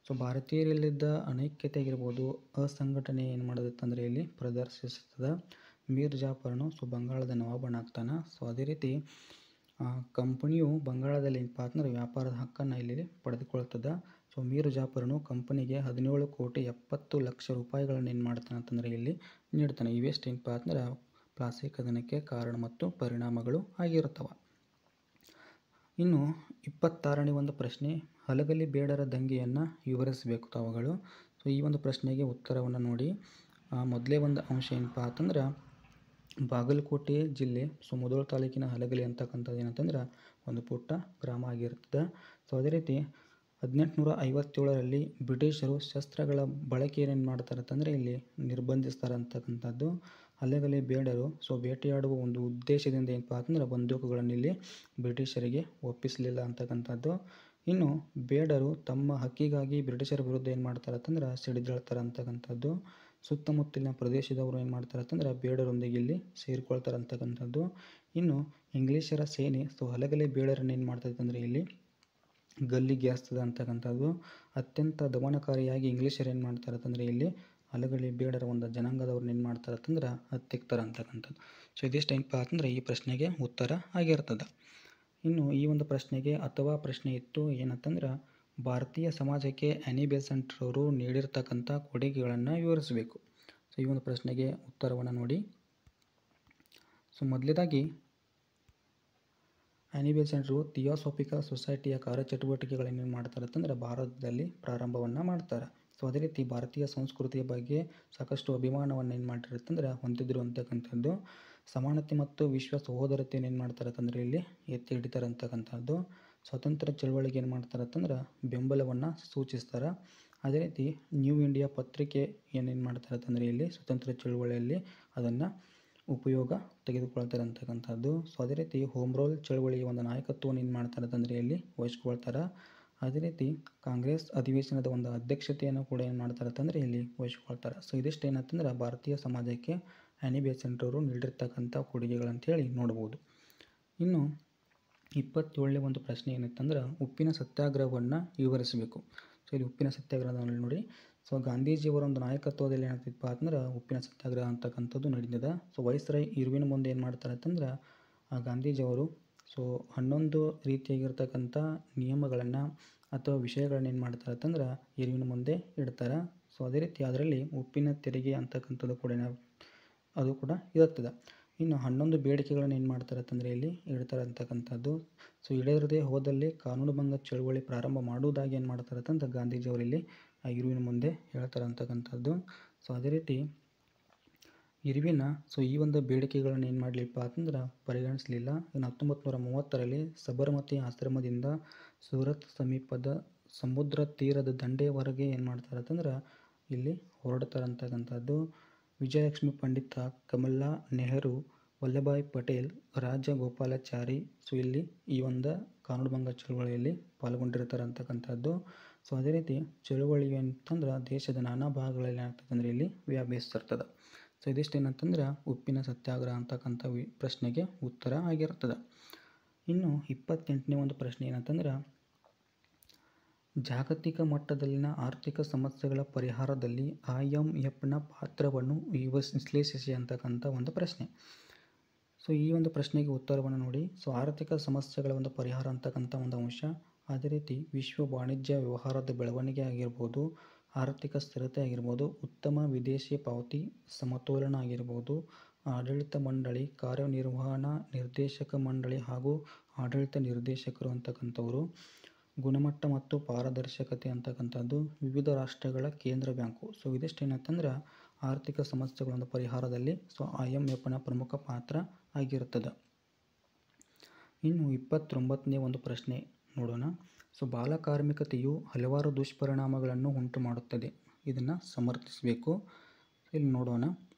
ಸೊ ಭಾರತೀಯರಲ್ಲಿದ್ದ ಅನೈಕ್ಯತೆ ಆಗಿರ್ಬೋದು, ಅಸಂಘಟನೆ ಏನು ಮಾಡೋದತ್ತಂದರೆ ಇಲ್ಲಿ ಪ್ರದರ್ಶಿಸ್ತದೆ. ಮೀರ್ ಜಾಫರ್ನು ಸೊ ಬಂಗಾಳದ ನವಾಬನಾಗ್ತಾನೆ. ಸೊ ಅದೇ ರೀತಿ ಕಂಪನಿಯು ಬಂಗಾಳದಲ್ಲಿ ಏನಪ್ಪ ಅಂತಂದ್ರೆ ವ್ಯಾಪಾರದ ಹಕ್ಕನ್ನು ಇಲ್ಲಿ ಪಡೆದುಕೊಳ್ತದೆ. ಸೊ ಮೀರ್ ಜಾಫರ್ನು ಕಂಪನಿಗೆ 17,70,00,000 ರೂಪಾಯಿಗಳನ್ನು ಏನು ಮಾಡ್ತಾನೆ ಅಂತಂದರೆ ಇಲ್ಲಿ ನೀಡ್ತಾನೆ. ಇವೆಷ್ಟು ಏನಪ್ಪ ಅಂತಂದ್ರೆ ಪ್ಲಾಸ್ಟಿಕ್ ಕದನಕ್ಕೆ ಕಾರಣ ಮತ್ತು ಪರಿಣಾಮಗಳು ಆಗಿರುತ್ತವೆ. ಇನ್ನು 26ನೇ ಒಂದು ಪ್ರಶ್ನೆ, ಹಲಗಲಿ ಬೇಡರ ದಂಗೆಯನ್ನು ವಿವರಿಸಬೇಕು ತಾವುಗಳು. ಸೊ ಈ ಒಂದು ಪ್ರಶ್ನೆಗೆ ಉತ್ತರವನ್ನು ನೋಡಿ. ಮೊದಲೇ ಒಂದು ಅಂಶ ಏನಪ್ಪ ಅಂತಂದ್ರೆ, ಬಾಗಲಕೋಟೆ ಜಿಲ್ಲೆ ಸೊ ಮುಧೋಳ ತಾಲೂಕಿನ ಹಲಗಲಿ ಅಂತಕ್ಕಂಥದ್ದು ಏನಂತಂದ್ರೆ ಒಂದು ಪುಟ್ಟ ಗ್ರಾಮ ಆಗಿರ್ತದೆ. ಸೊ ಅದೇ ರೀತಿ 1857ರಲ್ಲಿ ಬ್ರಿಟಿಷರು ಶಸ್ತ್ರಗಳ ಬಳಕೆಯನ್ನು ಮಾಡ್ತಾರೆ ಅಂತಂದರೆ ಇಲ್ಲಿ ನಿರ್ಬಂಧಿಸ್ತಾರೆ ಅಂತಕ್ಕಂಥದ್ದು. ಹಲಗಲಿ ಬೇಡರು ಸೊ ಬೇಟೆಯಾಡುವ ಒಂದು ಉದ್ದೇಶದಿಂದ ಏನಪ್ಪ ಅಂತಂದ್ರೆ ಬಂದೂಕುಗಳನ್ನು ಇಲ್ಲಿ ಬ್ರಿಟಿಷರಿಗೆ ಒಪ್ಪಿಸಲಿಲ್ಲ ಅಂತಕ್ಕಂಥದ್ದು. ಇನ್ನು ಬೇಡರು ತಮ್ಮ ಹಕ್ಕಿಗಾಗಿ ಬ್ರಿಟಿಷರ ವಿರುದ್ಧ ಏನು ಮಾಡ್ತಾರೆ ಅಂತಂದ್ರೆ ಸಿಡಿದೇಳ್ತಾರೆ ಅಂತಕ್ಕಂಥದ್ದು. ಸುತ್ತಮುತ್ತಲಿನ ಪ್ರದೇಶದವರು ಏನು ಮಾಡ್ತಾರೆ ಅಂತಂದ್ರೆ ಬೇಡರೊಂದಿಗೆ ಇಲ್ಲಿ ಸೇರಿಕೊಳ್ತಾರೆ ಅಂತಕ್ಕಂಥದ್ದು. ಇನ್ನು ಇಂಗ್ಲೀಷರ ಸೇನೆ ಸೊ ಹಲಗಲಿ ಬೇಡರನ್ನು ಏನು ಮಾಡ್ತದೆ ಅಂದರೆ ಇಲ್ಲಿ ಗಲ್ಲಿಗೆ ಹಾಸ್ತದೆ ಅಂತಕ್ಕಂಥದ್ದು. ಅತ್ಯಂತ ದಮನಕಾರಿಯಾಗಿ ಇಂಗ್ಲೀಷರು ಏನು ಮಾಡ್ತಾರೆ ಅಂತಂದರೆ ಇಲ್ಲಿ ಹಲಗಲಿ ಬೇಡರ ಒಂದು ಜನಾಂಗದವ್ರನ್ನ ಏನು ಮಾಡ್ತಾರೆ ಅಂತಂದ್ರೆ ಹತ್ತಿಕ್ತಾರೆ ಅಂತಕ್ಕಂಥದ್ದು. ಸೊ ಇದಿಷ್ಟು ಏನಪ್ಪ ಅಂತಂದರೆ ಈ ಪ್ರಶ್ನೆಗೆ ಉತ್ತರ ಆಗಿರ್ತದೆ. ಇನ್ನು ಈ ಒಂದು ಪ್ರಶ್ನೆಗೆ ಅಥವಾ ಪ್ರಶ್ನೆ ಇತ್ತು ಏನಂತಂದ್ರೆ, ಭಾರತೀಯ ಸಮಾಜಕ್ಕೆ ಆನಿ ಬೆಸೆಂಟ್ ಅವರು ನೀಡಿರ್ತಕ್ಕಂಥ ಕೊಡುಗೆಗಳನ್ನು ವಿವರಿಸಬೇಕು. ಸೊ ಈ ಒಂದು ಪ್ರಶ್ನೆಗೆ ಉತ್ತರವನ್ನು ನೋಡಿ. ಸೊ ಮೊದಲೇದಾಗಿ ಆನಿ ಬೆಸೆಂಟ್ರು ಥಿಯೋಸಾಫಿಕಲ್ ಸೊಸೈಟಿಯ ಕಾರ್ಯಚಟುವಟಿಕೆಗಳನ್ನೇನು ಮಾಡ್ತಾರೆ ಅಂತಂದರೆ ಭಾರತದಲ್ಲಿ ಪ್ರಾರಂಭವನ್ನು ಮಾಡ್ತಾರೆ. ಸೊ ಅದೇ ರೀತಿ ಭಾರತೀಯ ಸಂಸ್ಕೃತಿಯ ಬಗ್ಗೆ ಸಾಕಷ್ಟು ಅಭಿಮಾನವನ್ನು ಏನು ಮಾಡಿರುತ್ತಂದ್ರೆ ಹೊಂದಿದ್ರು ಅಂತಕ್ಕಂಥದ್ದು. ಸಮಾನತೆ ಮತ್ತು ವಿಶ್ವ ಸಹೋದರತೆಯನ್ನು ಏನು ಮಾಡ್ತಾರೆ ಅಂತಂದರೆ ಇಲ್ಲಿ ಎತ್ತಿ ಹಿಡಿತಾರೆ ಅಂತಕ್ಕಂಥದ್ದು. ಸ್ವಾತಂತ್ರ್ಯ ಚಳವಳಿಗೆ ಏನು ಮಾಡ್ತಾರೆ ಅಂತಂದ್ರೆ ಬೆಂಬಲವನ್ನು ಸೂಚಿಸ್ತಾರೆ. ಅದೇ ರೀತಿ ನ್ಯೂ ಇಂಡಿಯಾ ಪತ್ರಿಕೆ ಏನೇನು ಮಾಡ್ತಾರೆ ಅಂತಂದರೆ ಇಲ್ಲಿ ಸ್ವಾತಂತ್ರ್ಯ ಚಳವಳಿಯಲ್ಲಿ ಅದನ್ನು ಉಪಯೋಗ ತೆಗೆದುಕೊಳ್ತಾರೆ ಅಂತಕ್ಕಂಥದ್ದು. ಸೊ ಅದೇ ರೀತಿ ಹೋಮ್ ರೂಲ್ ಚಳವಳಿಯ ಒಂದು ನಾಯಕತ್ವವನ್ನು ಏನು ಮಾಡ್ತಾರೆ ಅಂತಂದರೆ ಇಲ್ಲಿ ವಹಿಸ್ಕೊಳ್ತಾರೆ. ಅದೇ ರೀತಿ ಕಾಂಗ್ರೆಸ್ ಅಧಿವೇಶನದ ಒಂದು ಅಧ್ಯಕ್ಷತೆಯನ್ನು ಕೂಡ ಏನು ಮಾಡ್ತಾರೆ ಅಂತಂದರೆ ಇಲ್ಲಿ ವಹಿಸ್ಕೊಳ್ತಾರೆ. ಸೊ ಇದಿಷ್ಟು ಏನಂತಂದ್ರೆ ಭಾರತೀಯ ಸಮಾಜಕ್ಕೆ ಆ್ಯನಿ ಬೆಸೆಂಟ್ ಅವರು ನೀಡಿರ್ತಕ್ಕಂಥ ಕೊಡುಗೆಗಳಂತೇಳಿ ನೋಡ್ಬೋದು. ಇನ್ನು 27ನೇ ಒಂದು ಪ್ರಶ್ನೆ ಏನಿತ್ತಂದ್ರೆ ಉಪ್ಪಿನ ಸತ್ಯಾಗ್ರಹವನ್ನು ವಿವರಿಸಬೇಕು. ಸೊ ಇಲ್ಲಿ ಉಪ್ಪಿನ ಸತ್ಯಾಗ್ರಹದಲ್ಲಿ ನೋಡಿ, ಸೊ ಗಾಂಧೀಜಿಯವರ ಒಂದು ನಾಯಕತ್ವದಲ್ಲಿ ಏನಾಗ್ತಿತ್ತಪ್ಪ ಅಂದ್ರೆ ಉಪ್ಪಿನ ಸತ್ಯಾಗ್ರಹ ಅಂತಕ್ಕಂಥದ್ದು ನಡೆದಿದೆ. ಸೊ ವೈಸ್ರಾಯ್ ಇರ್ವಿನ್ ಮುಂದೆ ಏನು ಮಾಡ್ತಾರೆ ಅಂತಂದ್ರೆ ಗಾಂಧೀಜಿಯವರು ಸೊ 11 ರೀತಿಯಾಗಿರ್ತಕ್ಕಂಥ ನಿಯಮಗಳನ್ನು ಅಥವಾ ವಿಷಯಗಳನ್ನ ಏನು ಮಾಡ್ತಾರೆ ಅಂತಂದ್ರೆ ಇರ್ವಿನ್ ಮುಂದೆ ಇಡ್ತಾರೆ. ಸೊ ಅದೇ ರೀತಿ ಅದರಲ್ಲಿ ಉಪ್ಪಿನ ತೆರಿಗೆ ಅಂತಕ್ಕಂಥದ್ದು ಕೂಡ ಅದು ಕೂಡ ಇರುತ್ತದೆ. ಇನ್ನು 11 ಬೇಡಿಕೆಗಳನ್ನು ಏನು ಮಾಡ್ತಾರೆ ಅಂತಂದರೆ ಇಲ್ಲಿ ಇಡ್ತಾರೆ ಅಂತಕ್ಕಂಥದ್ದು. ಸೊ ಈಡೇರದೇ ಹೋದಲ್ಲಿ ಕಾನೂನುಭಂಗ ಚಳುವಳಿ ಪ್ರಾರಂಭ ಮಾಡುವುದಾಗಿ ಏನು ಮಾಡ್ತಾರೆ ಅಂತಂದ್ರೆ ಗಾಂಧೀಜಿಯವರಲ್ಲಿ ಇರ್ವಿನ್ ಮುಂದೆ ಹೇಳ್ತಾರೆ ಅಂತಕ್ಕಂಥದ್ದು. ಸೊ ಅದೇ ರೀತಿ ಇರ್ವಿನ್ ಸೊ ಈ ಒಂದು ಬೇಡಿಕೆಗಳನ್ನು ಏನು ಮಾಡಲಿಪ್ಪ ಅಂತಂದ್ರೆ ಪರಿಗಣಿಸಲಿಲ್ಲ. ಇನ್ನು 1930ರಲ್ಲಿ ಸಬರಮತಿ ಆಶ್ರಮದಿಂದ ಸೂರತ್ ಸಮೀಪದ ಸಮುದ್ರ ತೀರದ ದಂಡೆಯವರೆಗೆ ಏನು ಮಾಡ್ತಾರೆ ಅಂತಂದ್ರೆ ಇಲ್ಲಿ ಹೊರಡ್ತಾರೆ ಅಂತಕ್ಕಂಥದ್ದು. ವಿಜಯಲಕ್ಷ್ಮಿ ಪಂಡಿತ, ಕಮಲಾ ನೆಹರು, ವಲ್ಲಭಾಯ್ ಪಟೇಲ್, ರಾಜಗೋಪಾಲಾಚಾರಿ ಸೊ ಇಲ್ಲಿ ಈ ಒಂದು ಕಾನೂನುಭಂಗ ಚಳುವಳಿಯಲ್ಲಿ ಪಾಲ್ಗೊಂಡಿರ್ತಾರೆ ಅಂತಕ್ಕಂಥದ್ದು. ಸೊ ಅದೇ ರೀತಿ ಚಳುವಳಿ ಅಂತಂದ್ರೆ ದೇಶದ ನಾನಾ ಭಾಗಗಳಲ್ಲಿ ಏನಾಗ್ತದೆ ಅಂದರೆ ಇಲ್ಲಿ ವ್ಯಾಪಿಸ್ತಿರ್ತದೆ. ಸೊ ಇದಿಷ್ಟು ಏನಂತಂದ್ರೆ ಉಪ್ಪಿನ ಸತ್ಯಾಗ್ರಹ ಅಂತಕ್ಕಂಥ ಪ್ರಶ್ನೆಗೆ ಉತ್ತರ ಆಗಿರ್ತದೆ. ಇನ್ನು 28ನೇ ಒಂದು ಪ್ರಶ್ನೆ ಏನಂತಂದ್ರೆ ಜಾಗತಿಕ ಮಟ್ಟದಲ್ಲಿನ ಆರ್ಥಿಕ ಸಮಸ್ಯೆಗಳ ಪರಿಹಾರದಲ್ಲಿ IMFನ ಪಾತ್ರವನ್ನು ವಿಶ್ಲೇಷಿಸಿ ಅಂತಕ್ಕಂಥ ಒಂದು ಪ್ರಶ್ನೆ. ಸೊ ಈ ಒಂದು ಪ್ರಶ್ನೆಗೆ ಉತ್ತರವನ್ನು ನೋಡಿ. ಸೊ ಆರ್ಥಿಕ ಸಮಸ್ಯೆಗಳ ಒಂದು ಪರಿಹಾರ ಅಂತಕ್ಕಂಥ ಒಂದು ಅಂಶ, ಅದೇ ರೀತಿ ವಿಶ್ವ ವಾಣಿಜ್ಯ ವ್ಯವಹಾರದ ಬೆಳವಣಿಗೆ ಆಗಿರ್ಬೋದು, ಆರ್ಥಿಕ ಸ್ಥಿರತೆ ಆಗಿರ್ಬೋದು, ಉತ್ತಮ ವಿದೇಶಿ ಪಾವತಿ ಸಮತೋಲನ ಆಗಿರ್ಬೋದು, ಆಡಳಿತ ಮಂಡಳಿ, ಕಾರ್ಯನಿರ್ವಹಣಾ ನಿರ್ದೇಶಕ ಮಂಡಳಿ ಹಾಗೂ ಆಡಳಿತ ನಿರ್ದೇಶಕರು ಅಂತಕ್ಕಂಥವರು, ಗುಣಮಟ್ಟ ಮತ್ತು ಪಾರದರ್ಶಕತೆ ಅಂತಕ್ಕಂಥದ್ದು, ವಿವಿಧ ರಾಷ್ಟ್ರಗಳ ಕೇಂದ್ರ ಬ್ಯಾಂಕು. ಸೊ ಇದಿಷ್ಟು ಏನಂತಂದ್ರೆ ಆರ್ಥಿಕ ಸಮಸ್ಯೆಗಳ ಒಂದು ಪರಿಹಾರದಲ್ಲಿ ಸೊ IMFನ ಪ್ರಮುಖ ಪಾತ್ರ ಆಗಿರುತ್ತದೆ. ಇನ್ನು 29ನೇ ಒಂದು ಪ್ರಶ್ನೆ ನೋಡೋಣ. ಸೊ ಬಾಲಕಾರ್ಮಿಕತೆಯು ಹಲವಾರು ದುಷ್ಪರಿಣಾಮಗಳನ್ನು ಉಂಟು ಮಾಡುತ್ತದೆ, ಇದನ್ನು ಸಮರ್ಥಿಸಬೇಕು. ಇಲ್ಲಿ ನೋಡೋಣ.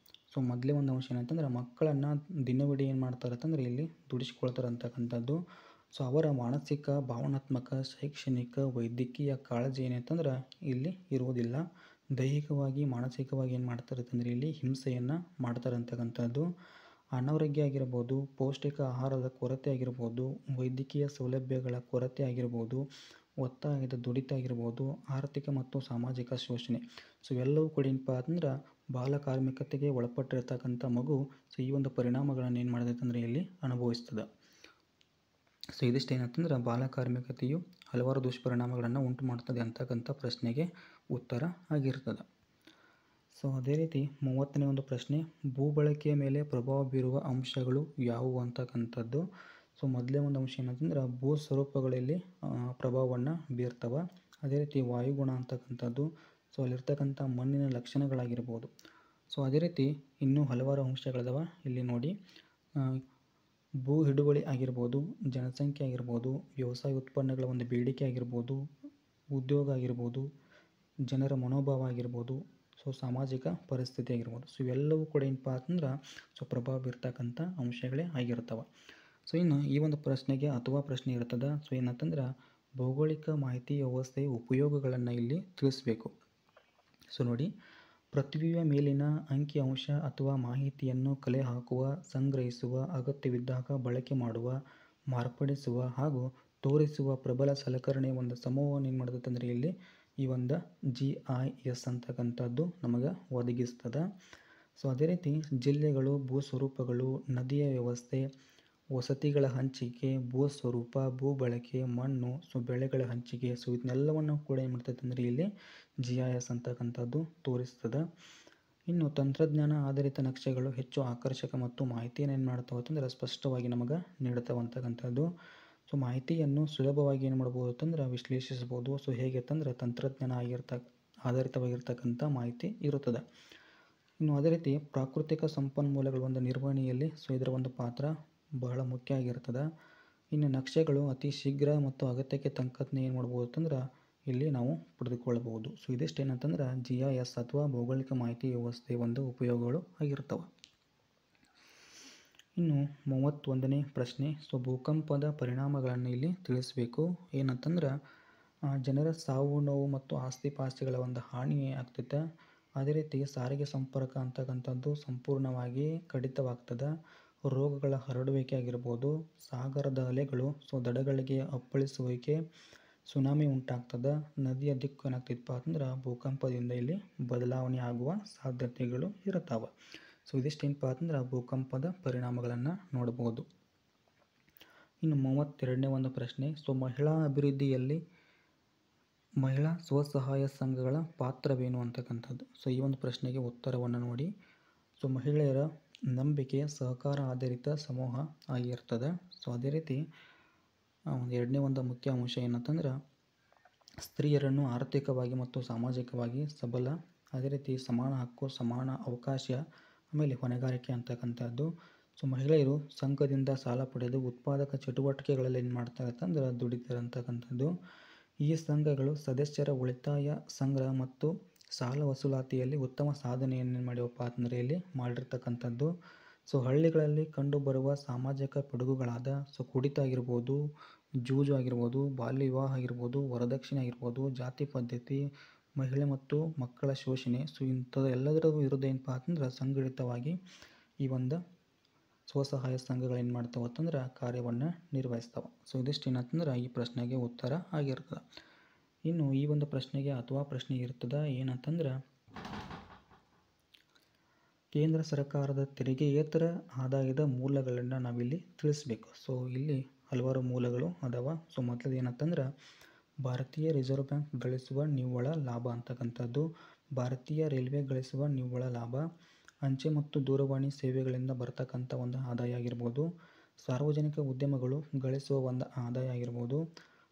ಸೊ ಮೊದಲೇ ಒಂದು ಅಂಶ ಏನಂತಂದ್ರೆ ಮಕ್ಕಳನ್ನು ದಿನವಿಡೀ ಏನು ಮಾಡ್ತಾರೆ ಅಂತಂದರೆ ಇಲ್ಲಿ ದುಡಿಸ್ಕೊಳ್ತಾರೆ ಅಂತಕ್ಕಂಥದ್ದು. ಸೊ ಅವರ ಮಾನಸಿಕ, ಭಾವನಾತ್ಮಕ, ಶೈಕ್ಷಣಿಕ, ವೈದ್ಯಕೀಯ ಕಾಳಜಿ ಏನಂತಂದ್ರೆ ಇಲ್ಲಿ ಇರುವುದಿಲ್ಲ. ದೈಹಿಕವಾಗಿ, ಮಾನಸಿಕವಾಗಿ ಏನು ಮಾಡ್ತಾರೆ ಅಂತಂದರೆ ಇಲ್ಲಿ ಹಿಂಸೆಯನ್ನು ಮಾಡ್ತಾರೆ ಅಂತಕ್ಕಂಥದ್ದು. ಅನಾರೋಗ್ಯ ಆಗಿರ್ಬೋದು, ಪೌಷ್ಟಿಕ ಆಹಾರದ ಕೊರತೆ ಆಗಿರ್ಬೋದು, ವೈದ್ಯಕೀಯ ಸೌಲಭ್ಯಗಳ ಕೊರತೆ ಆಗಿರ್ಬೋದು, ಒತ್ತಾಯದ ದುಡಿತ ಆಗಿರ್ಬೋದು, ಆರ್ಥಿಕ ಮತ್ತು ಸಾಮಾಜಿಕ ಶೋಷಣೆ. ಸೊ ಇವೆಲ್ಲವೂ ಕೂಡ ಏನಪ್ಪ ಅಂದ್ರೆ ಬಾಲಕಾರ್ಮಿಕತೆಗೆ ಒಳಪಟ್ಟಿರ್ತಕ್ಕಂಥ ಮಗು ಸೊ ಈ ಒಂದು ಪರಿಣಾಮಗಳನ್ನು ಏನು ಮಾಡಿದೆ ಅಂದರೆ ಇಲ್ಲಿ ಅನುಭವಿಸ್ತದೆ. ಸೊ ಇದಿಷ್ಟು ಏನಂತಂದ್ರೆ ಬಾಲಕಾರ್ಮಿಕತೆಯು ಹಲವಾರು ದುಷ್ಪರಿಣಾಮಗಳನ್ನು ಉಂಟು ಮಾಡ್ತದೆ ಅಂತಕ್ಕಂಥ ಪ್ರಶ್ನೆಗೆ ಉತ್ತರ ಆಗಿರ್ತದೆ. ಸೊ ಅದೇ ರೀತಿ 30ನೇ ಒಂದು ಪ್ರಶ್ನೆ, ಭೂ ಬಳಕೆಯ ಮೇಲೆ ಪ್ರಭಾವ ಬೀರುವ ಅಂಶಗಳು ಯಾವುವು ಅಂತಕ್ಕಂಥದ್ದು. ಸೊ ಮೊದಲೇ ಒಂದು ಅಂಶ ಏನಂತಂದ್ರೆ ಭೂ ಸ್ವರೂಪಗಳಲ್ಲಿ ಪ್ರಭಾವವನ್ನು ಬೀರ್ತವೆ. ಅದೇ ರೀತಿ ವಾಯುಗುಣ ಅಂತಕ್ಕಂಥದ್ದು, ಸೊ ಅಲ್ಲಿರ್ತಕ್ಕಂಥ ಮಣ್ಣಿನ ಲಕ್ಷಣಗಳಾಗಿರ್ಬೋದು. ಸೊ ಅದೇ ರೀತಿ ಇನ್ನೂ ಹಲವಾರು ಅಂಶಗಳಿದಾವೆ ಇಲ್ಲಿ ನೋಡಿ. ಭೂ ಹಿಡುವಳಿ ಆಗಿರ್ಬೋದು, ಜನಸಂಖ್ಯೆ ಆಗಿರ್ಬೋದು, ವ್ಯವಸಾಯ ಉತ್ಪನ್ನಗಳ ಒಂದು ಬೇಡಿಕೆ ಆಗಿರ್ಬೋದು, ಉದ್ಯೋಗ ಆಗಿರ್ಬೋದು, ಜನರ ಮನೋಭಾವ ಆಗಿರ್ಬೋದು, ಸೊ ಸಾಮಾಜಿಕ ಪರಿಸ್ಥಿತಿ ಆಗಿರ್ಬೋದು. ಸೊ ಇವೆಲ್ಲವೂ ಕೂಡ ಏನಪ್ಪ ಅಂತಂದ್ರೆ ಸೊ ಪ್ರಭಾವ ಬೀರ್ತಕ್ಕಂಥ ಅಂಶಗಳೇ ಆಗಿರ್ತವೆ. ಸೊ ಇನ್ನು ಈ ಒಂದು ಪ್ರಶ್ನೆಗೆ ಅಥವಾ ಪ್ರಶ್ನೆ ಇರ್ತದೆ. ಸೊ ಏನಂತಂದ್ರೆ ಭೌಗೋಳಿಕ ಮಾಹಿತಿ ವ್ಯವಸ್ಥೆಯ ಉಪಯೋಗಗಳನ್ನು ಇಲ್ಲಿ ತಿಳಿಸಬೇಕು. ಸೊ ನೋಡಿ, ಪೃಥ್ವಿಯ ಮೇಲಿನ ಅಂಕಿ ಅಂಶ ಅಥವಾ ಮಾಹಿತಿಯನ್ನು ಕಲೆ ಹಾಕುವ, ಸಂಗ್ರಹಿಸುವ, ಅಗತ್ಯವಿದ್ದಾಗ ಬಳಕೆ ಮಾಡುವ, ಮಾರ್ಪಡಿಸುವ ಹಾಗೂ ತೋರಿಸುವ ಪ್ರಬಲ ಸಲಕರಣೆ ಒಂದು ಸಮೂಹವನ್ನು ಏನು ಮಾಡ್ತದೆ ಅಂದರೆ ಇಲ್ಲಿ ಈ ಒಂದು GIS ಅಂತಕ್ಕಂಥದ್ದು ನಮಗೆ ಒದಗಿಸ್ತದೆ. ಸೊ ಅದೇ ರೀತಿ ಜಿಲ್ಲೆಗಳು, ಭೂಸ್ವರೂಪಗಳು, ನದಿಯ ವ್ಯವಸ್ಥೆ, ವಸತಿಗಳ ಹಂಚಿಕೆ, ಭೂಸ್ವರೂಪ, ಭೂ ಬಳಕೆ, ಮಣ್ಣು, ಸೊ ಬೆಳೆಗಳ ಹಂಚಿಕೆ, ಸೊ ಇದನ್ನೆಲ್ಲವನ್ನು ಕೂಡ ಏನು ಮಾಡ್ತೈತೆ ಅಂದರೆ ಇಲ್ಲಿ GIS ಅಂತಕ್ಕಂಥದ್ದು ತೋರಿಸ್ತದೆ. ಇನ್ನು ತಂತ್ರಜ್ಞಾನ ಆಧಾರಿತ ನಕ್ಷೆಗಳು ಹೆಚ್ಚು ಆಕರ್ಷಕ ಮತ್ತು ಮಾಹಿತಿಯನ್ನು ಏನು ಮಾಡ್ತಾವೆ ಅಂತಂದ್ರೆ ಸ್ಪಷ್ಟವಾಗಿ ನಮಗೆ ನೀಡ್ತಾವೆ ಅಂತಕ್ಕಂಥದ್ದು. ಸೊ ಮಾಹಿತಿಯನ್ನು ಸುಲಭವಾಗಿ ಏನು ಮಾಡ್ಬೋದು ಅಂತಂದ್ರೆ ವಿಶ್ಲೇಷಿಸ್ಬೋದು. ಸೊ ಹೇಗೆ ಅಂತಂದ್ರೆ ತಂತ್ರಜ್ಞಾನ ಆಧಾರಿತವಾಗಿರ್ತಕ್ಕಂಥ ಮಾಹಿತಿ ಇರುತ್ತದೆ. ಇನ್ನು ಅದೇ ರೀತಿ ಪ್ರಾಕೃತಿಕ ಸಂಪನ್ಮೂಲಗಳ ಒಂದು ನಿರ್ವಹಣೆಯಲ್ಲಿ ಸೊ ಇದರ ಒಂದು ಪಾತ್ರ ಬಹಳ ಮುಖ್ಯ ಆಗಿರ್ತದೆ. ಇನ್ನು ನಕ್ಷೆಗಳು ಅತಿ ಶೀಘ್ರ ಮತ್ತು ಅಗತ್ಯಕ್ಕೆ ತಕ್ಕಂತೆ ಏನು ಮಾಡ್ಬೋದು ಅಂತಂದ್ರೆ ಇಲ್ಲಿ ನಾವು ಪಡೆದುಕೊಳ್ಳಬಹುದು. ಸೊ ಇದಿಷ್ಟು ಏನಂತಂದ್ರೆ GIS ಅಥವಾ ಭೌಗೋಳಿಕ ಮಾಹಿತಿ ವ್ಯವಸ್ಥೆಯ ಒಂದು ಉಪಯೋಗಗಳು ಆಗಿರ್ತವೆ. ಇನ್ನು 31ನೇ ಪ್ರಶ್ನೆ. ಭೂಕಂಪದ ಪರಿಣಾಮಗಳನ್ನು ಇಲ್ಲಿ ತಿಳಿಸಬೇಕು. ಏನಂತಂದ್ರೆ ಜನರ ಸಾವು ನೋವು ಮತ್ತು ಆಸ್ತಿ ಪಾಸ್ತಿಗಳ ಒಂದು ಹಾನಿ ಆಗ್ತೈತೆ. ಅದೇ ರೀತಿ ಸಾರಿಗೆ ಸಂಪರ್ಕ ಅಂತಕ್ಕಂಥದ್ದು ಸಂಪೂರ್ಣವಾಗಿ ಕಡಿತವಾಗ್ತದೆ. ರೋಗಗಳ ಹರಡುವಿಕೆ ಆಗಿರ್ಬೋದು, ಸಾಗರದ ಅಲೆಗಳು ದಡಗಳಿಗೆ ಅಪ್ಪಳಿಸುವಿಕೆ, ಸುನಾಮಿ ಉಂಟಾಗ್ತದೆ. ನದಿಯ ದಿಕ್ಕು ಏನಾಗ್ತೈತಪ್ಪ ಅಂದ್ರೆ ಭೂಕಂಪದಿಂದ ಇಲ್ಲಿ ಬದಲಾವಣೆ ಆಗುವ ಸಾಧ್ಯತೆಗಳು ಇರುತ್ತವೆ. ಇದಿಷ್ಟೇನಪ್ಪ ಅಂದ್ರೆ ಭೂಕಂಪದ ಪರಿಣಾಮಗಳನ್ನು ನೋಡ್ಬೋದು. ಇನ್ನು 32ನೇ ಒಂದು ಪ್ರಶ್ನೆ. ಮಹಿಳಾ ಅಭಿವೃದ್ಧಿಯಲ್ಲಿ ಮಹಿಳಾ ಸ್ವಸಹಾಯ ಸಂಘಗಳ ಪಾತ್ರವೇನು ಅಂತಕ್ಕಂಥದ್ದು. ಈ ಒಂದು ಪ್ರಶ್ನೆಗೆ ಉತ್ತರವನ್ನು ನೋಡಿ. ಮಹಿಳೆಯರ ನಂಬಿಕೆ ಸಹಕಾರ ಆಧಾರಿತ ಸಮೂಹ ಆಗಿರ್ತದೆ. ಅದೇ ರೀತಿ ಎರಡನೇ ಒಂದು ಮುಖ್ಯ ಅಂಶ ಏನಂತಂದ್ರೆ ಸ್ತ್ರೀಯರನ್ನು ಆರ್ಥಿಕವಾಗಿ ಮತ್ತು ಸಾಮಾಜಿಕವಾಗಿ ಸಬಲ, ಅದೇ ರೀತಿ ಸಮಾನ ಹಕ್ಕು, ಸಮಾನ ಅವಕಾಶ, ಆಮೇಲೆ ಹೊಣೆಗಾರಿಕೆ ಅಂತಕ್ಕಂಥದ್ದು. ಮಹಿಳೆಯರು ಸಂಘದಿಂದ ಸಾಲ ಪಡೆದು ಉತ್ಪಾದಕ ಚಟುವಟಿಕೆಗಳಲ್ಲಿ ಏನು ಮಾಡ್ತಾರೆ ಅಂತಂದ್ರೆ ದುಡಿತಾರೆ ಅಂತಕ್ಕಂಥದ್ದು. ಈ ಸಂಘಗಳು ಸದಸ್ಯರ ಉಳಿತಾಯ ಸಂಗ್ರಹ ಮತ್ತು ಸಾಲ ವಸೂಲಾತಿಯಲ್ಲಿ ಉತ್ತಮ ಸಾಧನೆಯನ್ನು ಮಾಡಿವಪ್ಪ ಅಂದರೆ ಇಲ್ಲಿ ಮಾಡಿರ್ತಕ್ಕಂಥದ್ದು. ಹಳ್ಳಿಗಳಲ್ಲಿ ಕಂಡುಬರುವ ಸಾಮಾಜಿಕ ಪಿಡುಗುಗಳಾದ ಕುಡಿತ ಆಗಿರ್ಬೋದು, ಜೂಜು ಆಗಿರ್ಬೋದು, ಬಾಲ್ಯ ವಿವಾಹ ಆಗಿರ್ಬೋದು, ವರದಕ್ಷಿಣೆ ಆಗಿರ್ಬೋದು, ಜಾತಿ ಪದ್ಧತಿ, ಮಹಿಳೆ ಮತ್ತು ಮಕ್ಕಳ ಶೋಷಣೆ, ಇಂಥದ್ದು ಎಲ್ಲದರ ವಿರುದ್ಧ ಏನಪ್ಪ ಅಂತಂದ್ರೆ ಸಂಘಟಿತವಾಗಿ ಈ ಒಂದು ಸ್ವಸಹಾಯ ಸಂಘಗಳು ಏನು ಮಾಡ್ತಾವೆ ಅಂತಂದ್ರೆ ಕಾರ್ಯವನ್ನು ನಿರ್ವಹಿಸ್ತಾವೆ. ಇದಿಷ್ಟು ಏನಂತಂದ್ರೆ ಈ ಪ್ರಶ್ನೆಗೆ ಉತ್ತರ ಆಗಿರ್ತದೆ. ಇನ್ನು ಈ ಒಂದು ಪ್ರಶ್ನೆಗೆ ಅಥವಾ ಪ್ರಶ್ನೆ ಇರ್ತದೆ ಏನಂತಂದ್ರೆ ಕೇಂದ್ರ ಸರ್ಕಾರದ ತೆರಿಗೆಯೇತರ ಆದಾಯದ ಮೂಲಗಳನ್ನು ನಾವಿಲ್ಲಿ ತಿಳಿಸಬೇಕು. ಇಲ್ಲಿ ಹಲವಾರು ಮೂಲಗಳು ಅದಾವ. ಮೊದಲದು ಏನಂತಂದ್ರೆ ಭಾರತೀಯ ರಿಸರ್ವ್ ಬ್ಯಾಂಕ್ ಗಳಿಸುವ ನಿವ್ವಳ ಲಾಭ ಅಂತಕ್ಕಂಥದ್ದು, ಭಾರತೀಯ ರೈಲ್ವೆ ಗಳಿಸುವ ನಿವ್ವಳ ಲಾಭ, ಅಂಚೆ ಮತ್ತು ದೂರವಾಣಿ ಸೇವೆಗಳಿಂದ ಬರ್ತಕ್ಕಂಥ ಒಂದು ಆದಾಯ ಆಗಿರ್ಬೋದು, ಸಾರ್ವಜನಿಕ ಉದ್ಯಮಗಳು ಗಳಿಸುವ ಒಂದು ಆದಾಯ ಆಗಿರ್ಬೋದು,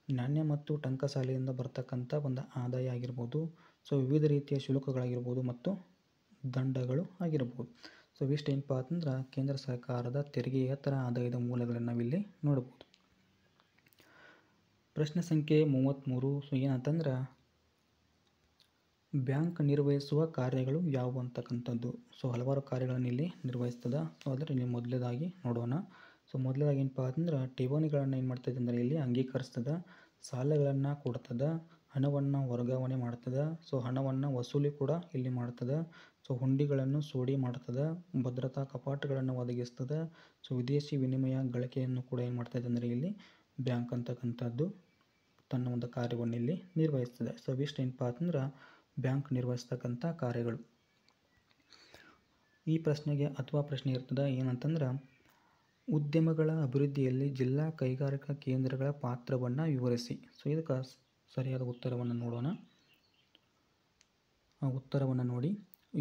ನಾಣ್ಯ ಮತ್ತು ಟಂಕಸಾಲೆಯಿಂದ ಬರ್ತಕ್ಕಂಥ ಒಂದು ಆದಾಯ ಆಗಿರ್ಬೋದು, ವಿವಿಧ ರೀತಿಯ ಶುಲ್ಕಗಳಾಗಿರ್ಬೋದು ಮತ್ತು ದಂಡಗಳು ಆಗಿರ್ಬೋದು. ಇವಿಷ್ಟು ಏನಪ್ಪ ಅಂತಂದ್ರೆ ಕೇಂದ್ರ ಸರ್ಕಾರದ ತೆರಿಗೆಯೇತರ ಆದಾಯದ ಮೂಲಗಳನ್ನು ನಾವಿಲ್ಲಿ ನೋಡ್ಬೋದು. ಪ್ರಶ್ನೆ ಸಂಖ್ಯೆ 33. ಏನಂತಂದ್ರೆ ಬ್ಯಾಂಕ್ ನಿರ್ವಹಿಸುವ ಕಾರ್ಯಗಳು ಯಾವುವು ಅಂತಕ್ಕಂಥದ್ದು. ಹಲವಾರು ಕಾರ್ಯಗಳನ್ನು ಇಲ್ಲಿ ನಿರ್ವಹಿಸ್ತದೆ. ಅದರಲ್ಲಿ ಮೊದಲನೇದಾಗಿ ನೋಡೋಣ. ಮೊದಲನೇದಾಗಿ ಏನಪ್ಪ ಅಂತಂದ್ರೆ ಠೇವಣಿಗಳನ್ನು ಏನು ಮಾಡ್ತದೆ ಅಂದರೆ ಇಲ್ಲಿ ಅಂಗೀಕರಿಸ್ತದೆ, ಸಾಲಗಳನ್ನು ಕೊಡ್ತದೆ, ಹಣವನ್ನು ವರ್ಗಾವಣೆ ಮಾಡ್ತದೆ, ಹಣವನ್ನು ವಸೂಲಿ ಕೂಡ ಇಲ್ಲಿ ಮಾಡ್ತದೆ, ಹುಂಡಿಗಳನ್ನು ಸೋಡಿ ಮಾಡ್ತದೆ, ಭದ್ರತಾ ಕಪಾಟುಗಳನ್ನು ಒದಗಿಸ್ತದೆ, ವಿದೇಶಿ ವಿನಿಮಯ ಗಳಿಕೆಯನ್ನು ಕೂಡ ಏನು ಮಾಡ್ತದೆ ಅಂದರೆ ಇಲ್ಲಿ ಬ್ಯಾಂಕ್ ಅಂತಕ್ಕಂಥದ್ದು ತನ್ನ ಒಂದು ಕಾರ್ಯವನ್ನು ಇಲ್ಲಿ ನಿರ್ವಹಿಸ್ತದೆ. ಇವಿಷ್ಟು ಏನಪ್ಪ ಅಂತಂದ್ರೆ ಬ್ಯಾಂಕ್ ನಿರ್ವಹಿಸ್ತಕ್ಕಂಥ ಕಾರ್ಯಗಳು. ಈ ಪ್ರಶ್ನೆಗೆ ಅಥವಾ ಪ್ರಶ್ನೆ ಇರ್ತದೆ ಏನಂತಂದ್ರೆ ಉದ್ಯಮಗಳ ಅಭಿವೃದ್ಧಿಯಲ್ಲಿ ಜಿಲ್ಲಾ ಕೈಗಾರಿಕಾ ಕೇಂದ್ರಗಳ ಪಾತ್ರವನ್ನು ವಿವರಿಸಿ. ಇದಕ್ಕೆ ಸರಿಯಾದ ಉತ್ತರವನ್ನು ನೋಡೋಣ. ಉತ್ತರವನ್ನು ನೋಡಿ.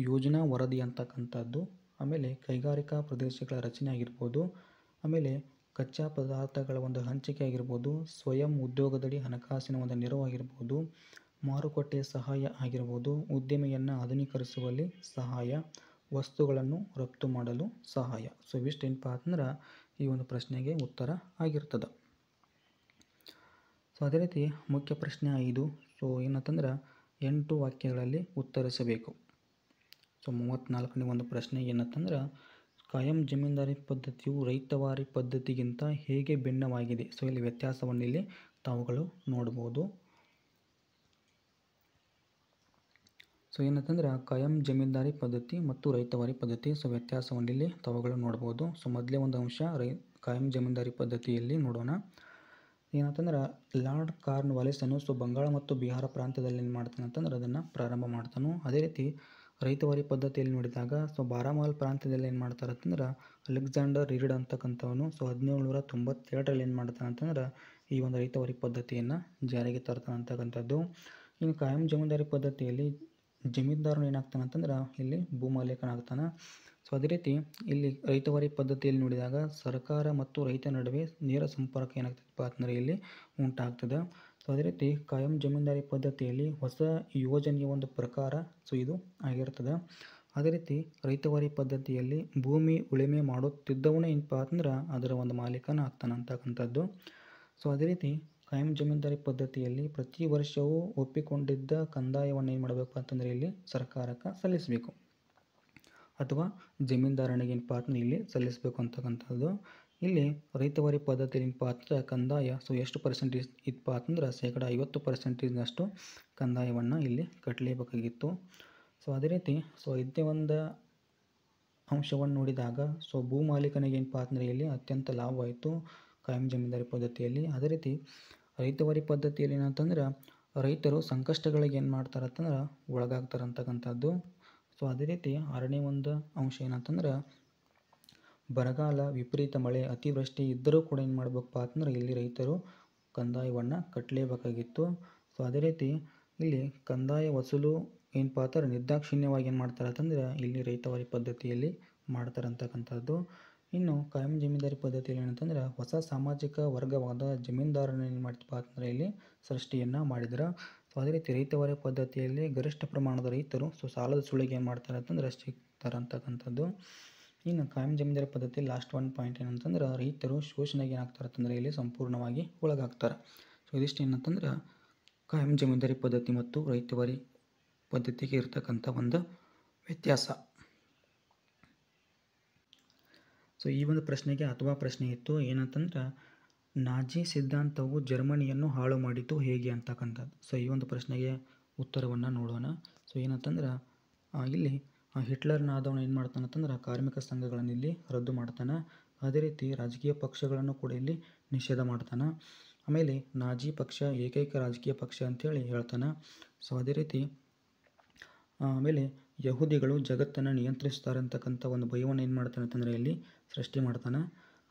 ಯೋಜನಾ ವರದಿ ಅಂತಕ್ಕಂಥದ್ದು, ಆಮೇಲೆ ಕೈಗಾರಿಕಾ ಪ್ರದೇಶಗಳ ರಚನೆ ಆಗಿರ್ಬೋದು, ಆಮೇಲೆ ಕಚ್ಚಾ ಪದಾರ್ಥಗಳ ಒಂದು ಹಂಚಿಕೆ ಆಗಿರ್ಬೋದು, ಸ್ವಯಂ ಉದ್ಯೋಗದಡಿ ಹಣಕಾಸಿನ ಒಂದು ನೆರವು ಆಗಿರ್ಬೋದು, ಮಾರುಕಟ್ಟೆ ಸಹಾಯ ಆಗಿರ್ಬೋದು, ಉದ್ಯಮಿಯನ್ನು ಆಧುನೀಕರಿಸುವಲ್ಲಿ ಸಹಾಯ, ವಸ್ತುಗಳನ್ನು ರಫ್ತು ಮಾಡಲು ಸಹಾಯ. ಇವಿಷ್ಟು ಏನಪ್ಪ ಅಂತಂದ್ರೆ ಈ ಒಂದು ಪ್ರಶ್ನೆಗೆ ಉತ್ತರ ಆಗಿರ್ತದೆ. ಅದೇ ರೀತಿ ಮುಖ್ಯ ಪ್ರಶ್ನೆ 5. ಏನಂತಂದ್ರೆ 8 ವಾಕ್ಯಗಳಲ್ಲಿ ಉತ್ತರಿಸಬೇಕು. 34ನೇ ಒಂದು ಪ್ರಶ್ನೆ ಏನಂತಂದ್ರೆ ಕಾಯಂ ಜಮೀನ್ದಾರಿ ಪದ್ಧತಿಯು ರೈತವಾರಿ ಪದ್ಧತಿಗಿಂತ ಹೇಗೆ ಭಿನ್ನವಾಗಿದೆ. ಇಲ್ಲಿ ವ್ಯತ್ಯಾಸವನ್ನು ಇಲ್ಲಿ ತಾವುಗಳು ನೋಡ್ಬೋದು. ಏನಂತಂದ್ರೆ ಕಾಯಂ ಜಮೀನ್ದಾರಿ ಪದ್ಧತಿ ಮತ್ತು ರೈತವಾರಿ ಪದ್ಧತಿ ವ್ಯತ್ಯಾಸವನ್ನು ಇಲ್ಲಿ ತಾವುಗಳು ನೋಡ್ಬೋದು. ಮೊದಲೇ ಒಂದು ಅಂಶ ಕಾಯಂ ಜಮೀನ್ದಾರಿ ಪದ್ಧತಿಯಲ್ಲಿ ನೋಡೋಣ. ಏನಂತಂದ್ರೆ ಲಾರ್ಡ್ ಕಾರ್ನ್ವಾಲಿಸನು ಬಂಗಾಳ ಮತ್ತು ಬಿಹಾರ ಪ್ರಾಂತ್ಯದಲ್ಲಿ ಏನು ಮಾಡ್ತಾನೆ ಅಂತಂದ್ರೆ ಅದನ್ನು ಪ್ರಾರಂಭ ಮಾಡ್ತಾನೆ. ಅದೇ ರೀತಿ ರೈತವಾರಿ ಪದ್ಧತಿಯಲ್ಲಿ ನೋಡಿದಾಗ ಬಾರಾಮಹಲ್ ಪ್ರಾಂತ್ಯದಲ್ಲಿ ಏನು ಮಾಡ್ತಾರೆ ಅಂತಂದ್ರೆ ಅಲೆಕ್ಸಾಂಡರ್ ರೀಡ್ ಅಂತಕ್ಕಂಥವನು 1792ರಲ್ಲಿ ಏನು ಮಾಡ್ತಾನೆ ಅಂತಂದ್ರೆ ಈ ಒಂದು ರೈತವಾರಿ ಪದ್ಧತಿಯನ್ನು ಜಾರಿಗೆ ತರ್ತಾನೆ ಅಂತಕ್ಕಂಥದ್ದು. ಇನ್ನು ಕಾಯಂ ಜಮೀನ್ದಾರಿ ಪದ್ಧತಿಯಲ್ಲಿ ಜಮೀನ್ದಾರನು ಏನಾಗ್ತಾನೆ ಅಂತಂದ್ರೆ ಇಲ್ಲಿ ಭೂಮಾಲೀಕನಾಗ್ತಾನೆ. ಅದೇ ರೀತಿ ಇಲ್ಲಿ ರೈತವಾರಿ ಪದ್ಧತಿಯಲ್ಲಿ ನೋಡಿದಾಗ ಸರ್ಕಾರ ಮತ್ತು ರೈತ ನಡುವೆ ನೇರ ಸಂಪರ್ಕ ಏನಾಗ್ತದಪ್ಪ ಅಂತಂದರೆ ಇಲ್ಲಿ ಉಂಟಾಗ್ತದೆ. ಅದೇ ರೀತಿ ಕಾಯಂ ಜಮೀನ್ದಾರಿ ಪದ್ಧತಿಯಲ್ಲಿ ಹೊಸ ಯೋಜನೆಯ ಒಂದು ಪ್ರಕಾರ ಇದು ಆಗಿರ್ತದೆ. ಅದೇ ರೀತಿ ರೈತವಾರಿ ಪದ್ಧತಿಯಲ್ಲಿ ಭೂಮಿ ಉಳುಮೆ ಮಾಡುತ್ತಿದ್ದವನೇ ಏನಪ್ಪ ಅಂತಂದ್ರೆ ಅದರ ಒಂದು ಮಾಲೀಕನ ಆಗ್ತಾನೆ ಅಂತಕ್ಕಂಥದ್ದು. ಅದೇ ರೀತಿ ಕಾಯಂ ಜಮೀನ್ದಾರಿ ಪದ್ಧತಿಯಲ್ಲಿ ಪ್ರತಿ ವರ್ಷವೂ ಒಪ್ಪಿಕೊಂಡಿದ್ದ ಕಂದಾಯವನ್ನು ಏನು ಮಾಡಬೇಕು ಅಂತಂದರೆ ಇಲ್ಲಿ ಸರ್ಕಾರಕ್ಕೆ ಸಲ್ಲಿಸಬೇಕು. ಅಥವಾ ಜಮೀನ್ದಾರನಿಗೆ ಏನಪ್ಪ ಅಂದ್ರೆ ಇಲ್ಲಿ ಸಲ್ಲಿಸಬೇಕು ಅಂತಕ್ಕಂಥದ್ದು. ಇಲ್ಲಿ ರೈತವಾರಿ ಪದ್ಧತಿಯಲ್ಲಿ ಏನಪ್ಪ ಅಂದ್ರೆ ಕಂದಾಯ ಎಷ್ಟು ಪರ್ಸೆಂಟೇಜ್ ಇತ್ತಪ್ಪ ಅಂತಂದ್ರೆ 50%ನಷ್ಟು ಕಂದಾಯವನ್ನು ಇಲ್ಲಿ ಕಟ್ಟಲೇಬೇಕಾಗಿತ್ತು. ಅದೇ ರೀತಿ ಇದೇ ಒಂದು ಅಂಶವನ್ನು ನೋಡಿದಾಗ ಭೂ ಮಾಲೀಕನಿಗೆ ಏನಪ್ಪ ಅಂದರೆ ಇಲ್ಲಿ ಅತ್ಯಂತ ಲಾಭವಾಯಿತು ಕಾಯಂ ಜಮೀನ್ದಾರಿ ಪದ್ಧತಿಯಲ್ಲಿ. ಅದೇ ರೀತಿ ರೈತವಾರಿ ಪದ್ಧತಿಯಲ್ಲಿ ಏನಂತಂದ್ರೆ ರೈತರು ಸಂಕಷ್ಟಗಳಿಗೆ ಏನು ಮಾಡ್ತಾರೆ ಅಂತಂದ್ರೆ ಒಳಗಾಗ್ತಾರೆ ಅಂತಕ್ಕಂಥದ್ದು. ಅದೇ ರೀತಿ 6ನೇ ಒಂದು ಅಂಶ ಏನಂತಂದ್ರೆ ಬರಗಾಲ, ವಿಪರೀತ ಮಳೆ, ಅತಿವೃಷ್ಟಿ ಇದ್ದರೂ ಕೂಡ ಏನು ಮಾಡಬೇಕಪ್ಪ ಅಂತಂದ್ರೆ ಇಲ್ಲಿ ರೈತರು ಕಂದಾಯವನ್ನು ಕಟ್ಟಲೇಬೇಕಾಗಿತ್ತು. ಅದೇ ರೀತಿ ಇಲ್ಲಿ ಕಂದಾಯ ವಸೂಲು ಏನಪ್ಪ ಅಂದ್ರೆ ನಿರ್ದಾಕ್ಷಿಣ್ಯವಾಗಿ ಏನು ಮಾಡ್ತಾರೆ ಅಂತಂದ್ರೆ ಇಲ್ಲಿ ರೈತವಾರಿ ಪದ್ಧತಿಯಲ್ಲಿ ಮಾಡ್ತಾರೆ ಅಂತಕ್ಕಂಥದ್ದು. ಇನ್ನು ಕಾಯಂ ಜಮೀನ್ದಾರಿ ಪದ್ಧತಿಯಲ್ಲಿ ಏನಂತಂದ್ರೆ ಹೊಸ ಸಾಮಾಜಿಕ ವರ್ಗವಾದ ಜಮೀನ್ದಾರನ ಏನು ಮಾಡ್ತಪ್ಪ ಅಂತಂದ್ರೆ ಇಲ್ಲಿ ಸೃಷ್ಟಿಯನ್ನು ಮಾಡಿದ್ರು. ಅದೇ ರೀತಿ ರೈತವಾರಿ ಪದ್ಧತಿಯಲ್ಲಿ ಗರಿಷ್ಠ ಪ್ರಮಾಣದ ರೈತರು ಸಾಲದ ಸುಳಿಗೆ ಏನು ಮಾಡ್ತಾರೆ ಅಂತಂದ್ರೆ ಸಿಗ್ತಾರೆ ಅಂತಕ್ಕಂಥದ್ದು. ಇನ್ನು ಕಾಯಂ ಜಮೀನ್ದಾರಿ ಪದ್ಧತಿಯಲ್ಲಿ ಲಾಸ್ಟ್ ಒಂದು ಪಾಯಿಂಟ್ ಏನಂತಂದ್ರೆ ರೈತರು ಶೋಷಣೆಗೆ ಏನಾಗ್ತಾರೆ ಅಂತಂದರೆ ಇಲ್ಲಿ ಸಂಪೂರ್ಣವಾಗಿ ಒಳಗಾಗ್ತಾರೆ. ಇದಿಷ್ಟು ಏನಂತಂದ್ರೆ ಕಾಯಂ ಜಮೀನ್ದಾರಿ ಪದ್ಧತಿ ಮತ್ತು ರೈತವಾರಿ ಪದ್ಧತಿಗೆ ಇರತಕ್ಕಂಥ ಒಂದು ವ್ಯತ್ಯಾಸ. ಈ ಒಂದು ಪ್ರಶ್ನೆಗೆ ಅಥವಾ ಪ್ರಶ್ನೆ ಇತ್ತು ಏನಂತಂದ್ರೆ ನಾಜಿ ಸಿದ್ಧಾಂತವು ಜರ್ಮನಿಯನ್ನು ಹಾಳು ಮಾಡಿತು ಹೇಗೆ ಅಂತಕ್ಕಂಥದ್ದು. ಈ ಒಂದು ಪ್ರಶ್ನೆಗೆ ಉತ್ತರವನ್ನು ನೋಡೋಣ. ಏನಂತಂದ್ರೆ ಇಲ್ಲಿ ಹಿಟ್ಲರ್ನಾದವನು ಏನು ಮಾಡ್ತಾನೆ ಅಂತಂದ್ರೆ ಕಾರ್ಮಿಕ ಸಂಘಗಳನ್ನು ಇಲ್ಲಿ ರದ್ದು ಮಾಡ್ತಾನೆ. ಅದೇ ರೀತಿ ರಾಜಕೀಯ ಪಕ್ಷಗಳನ್ನು ಕೂಡ ಇಲ್ಲಿ ನಿಷೇಧ ಮಾಡ್ತಾನೆ. ಆಮೇಲೆ ನಾಜಿ ಪಕ್ಷ ಏಕೈಕ ರಾಜಕೀಯ ಪಕ್ಷ ಅಂತೇಳಿ ಹೇಳ್ತಾನೆ. ಅದೇ ರೀತಿ ಆಮೇಲೆ ಯಹೂದಿಗಳು ಜಗತ್ತನ್ನು ನಿಯಂತ್ರಿಸ್ತಾರೆ ಅಂತಕ್ಕಂಥ ಒಂದು ಭಯವನ್ನು ಏನು ಮಾಡ್ತಾನೆ ಅಂತಂದರೆ ಇಲ್ಲಿ ಸೃಷ್ಟಿ ಮಾಡ್ತಾನೆ.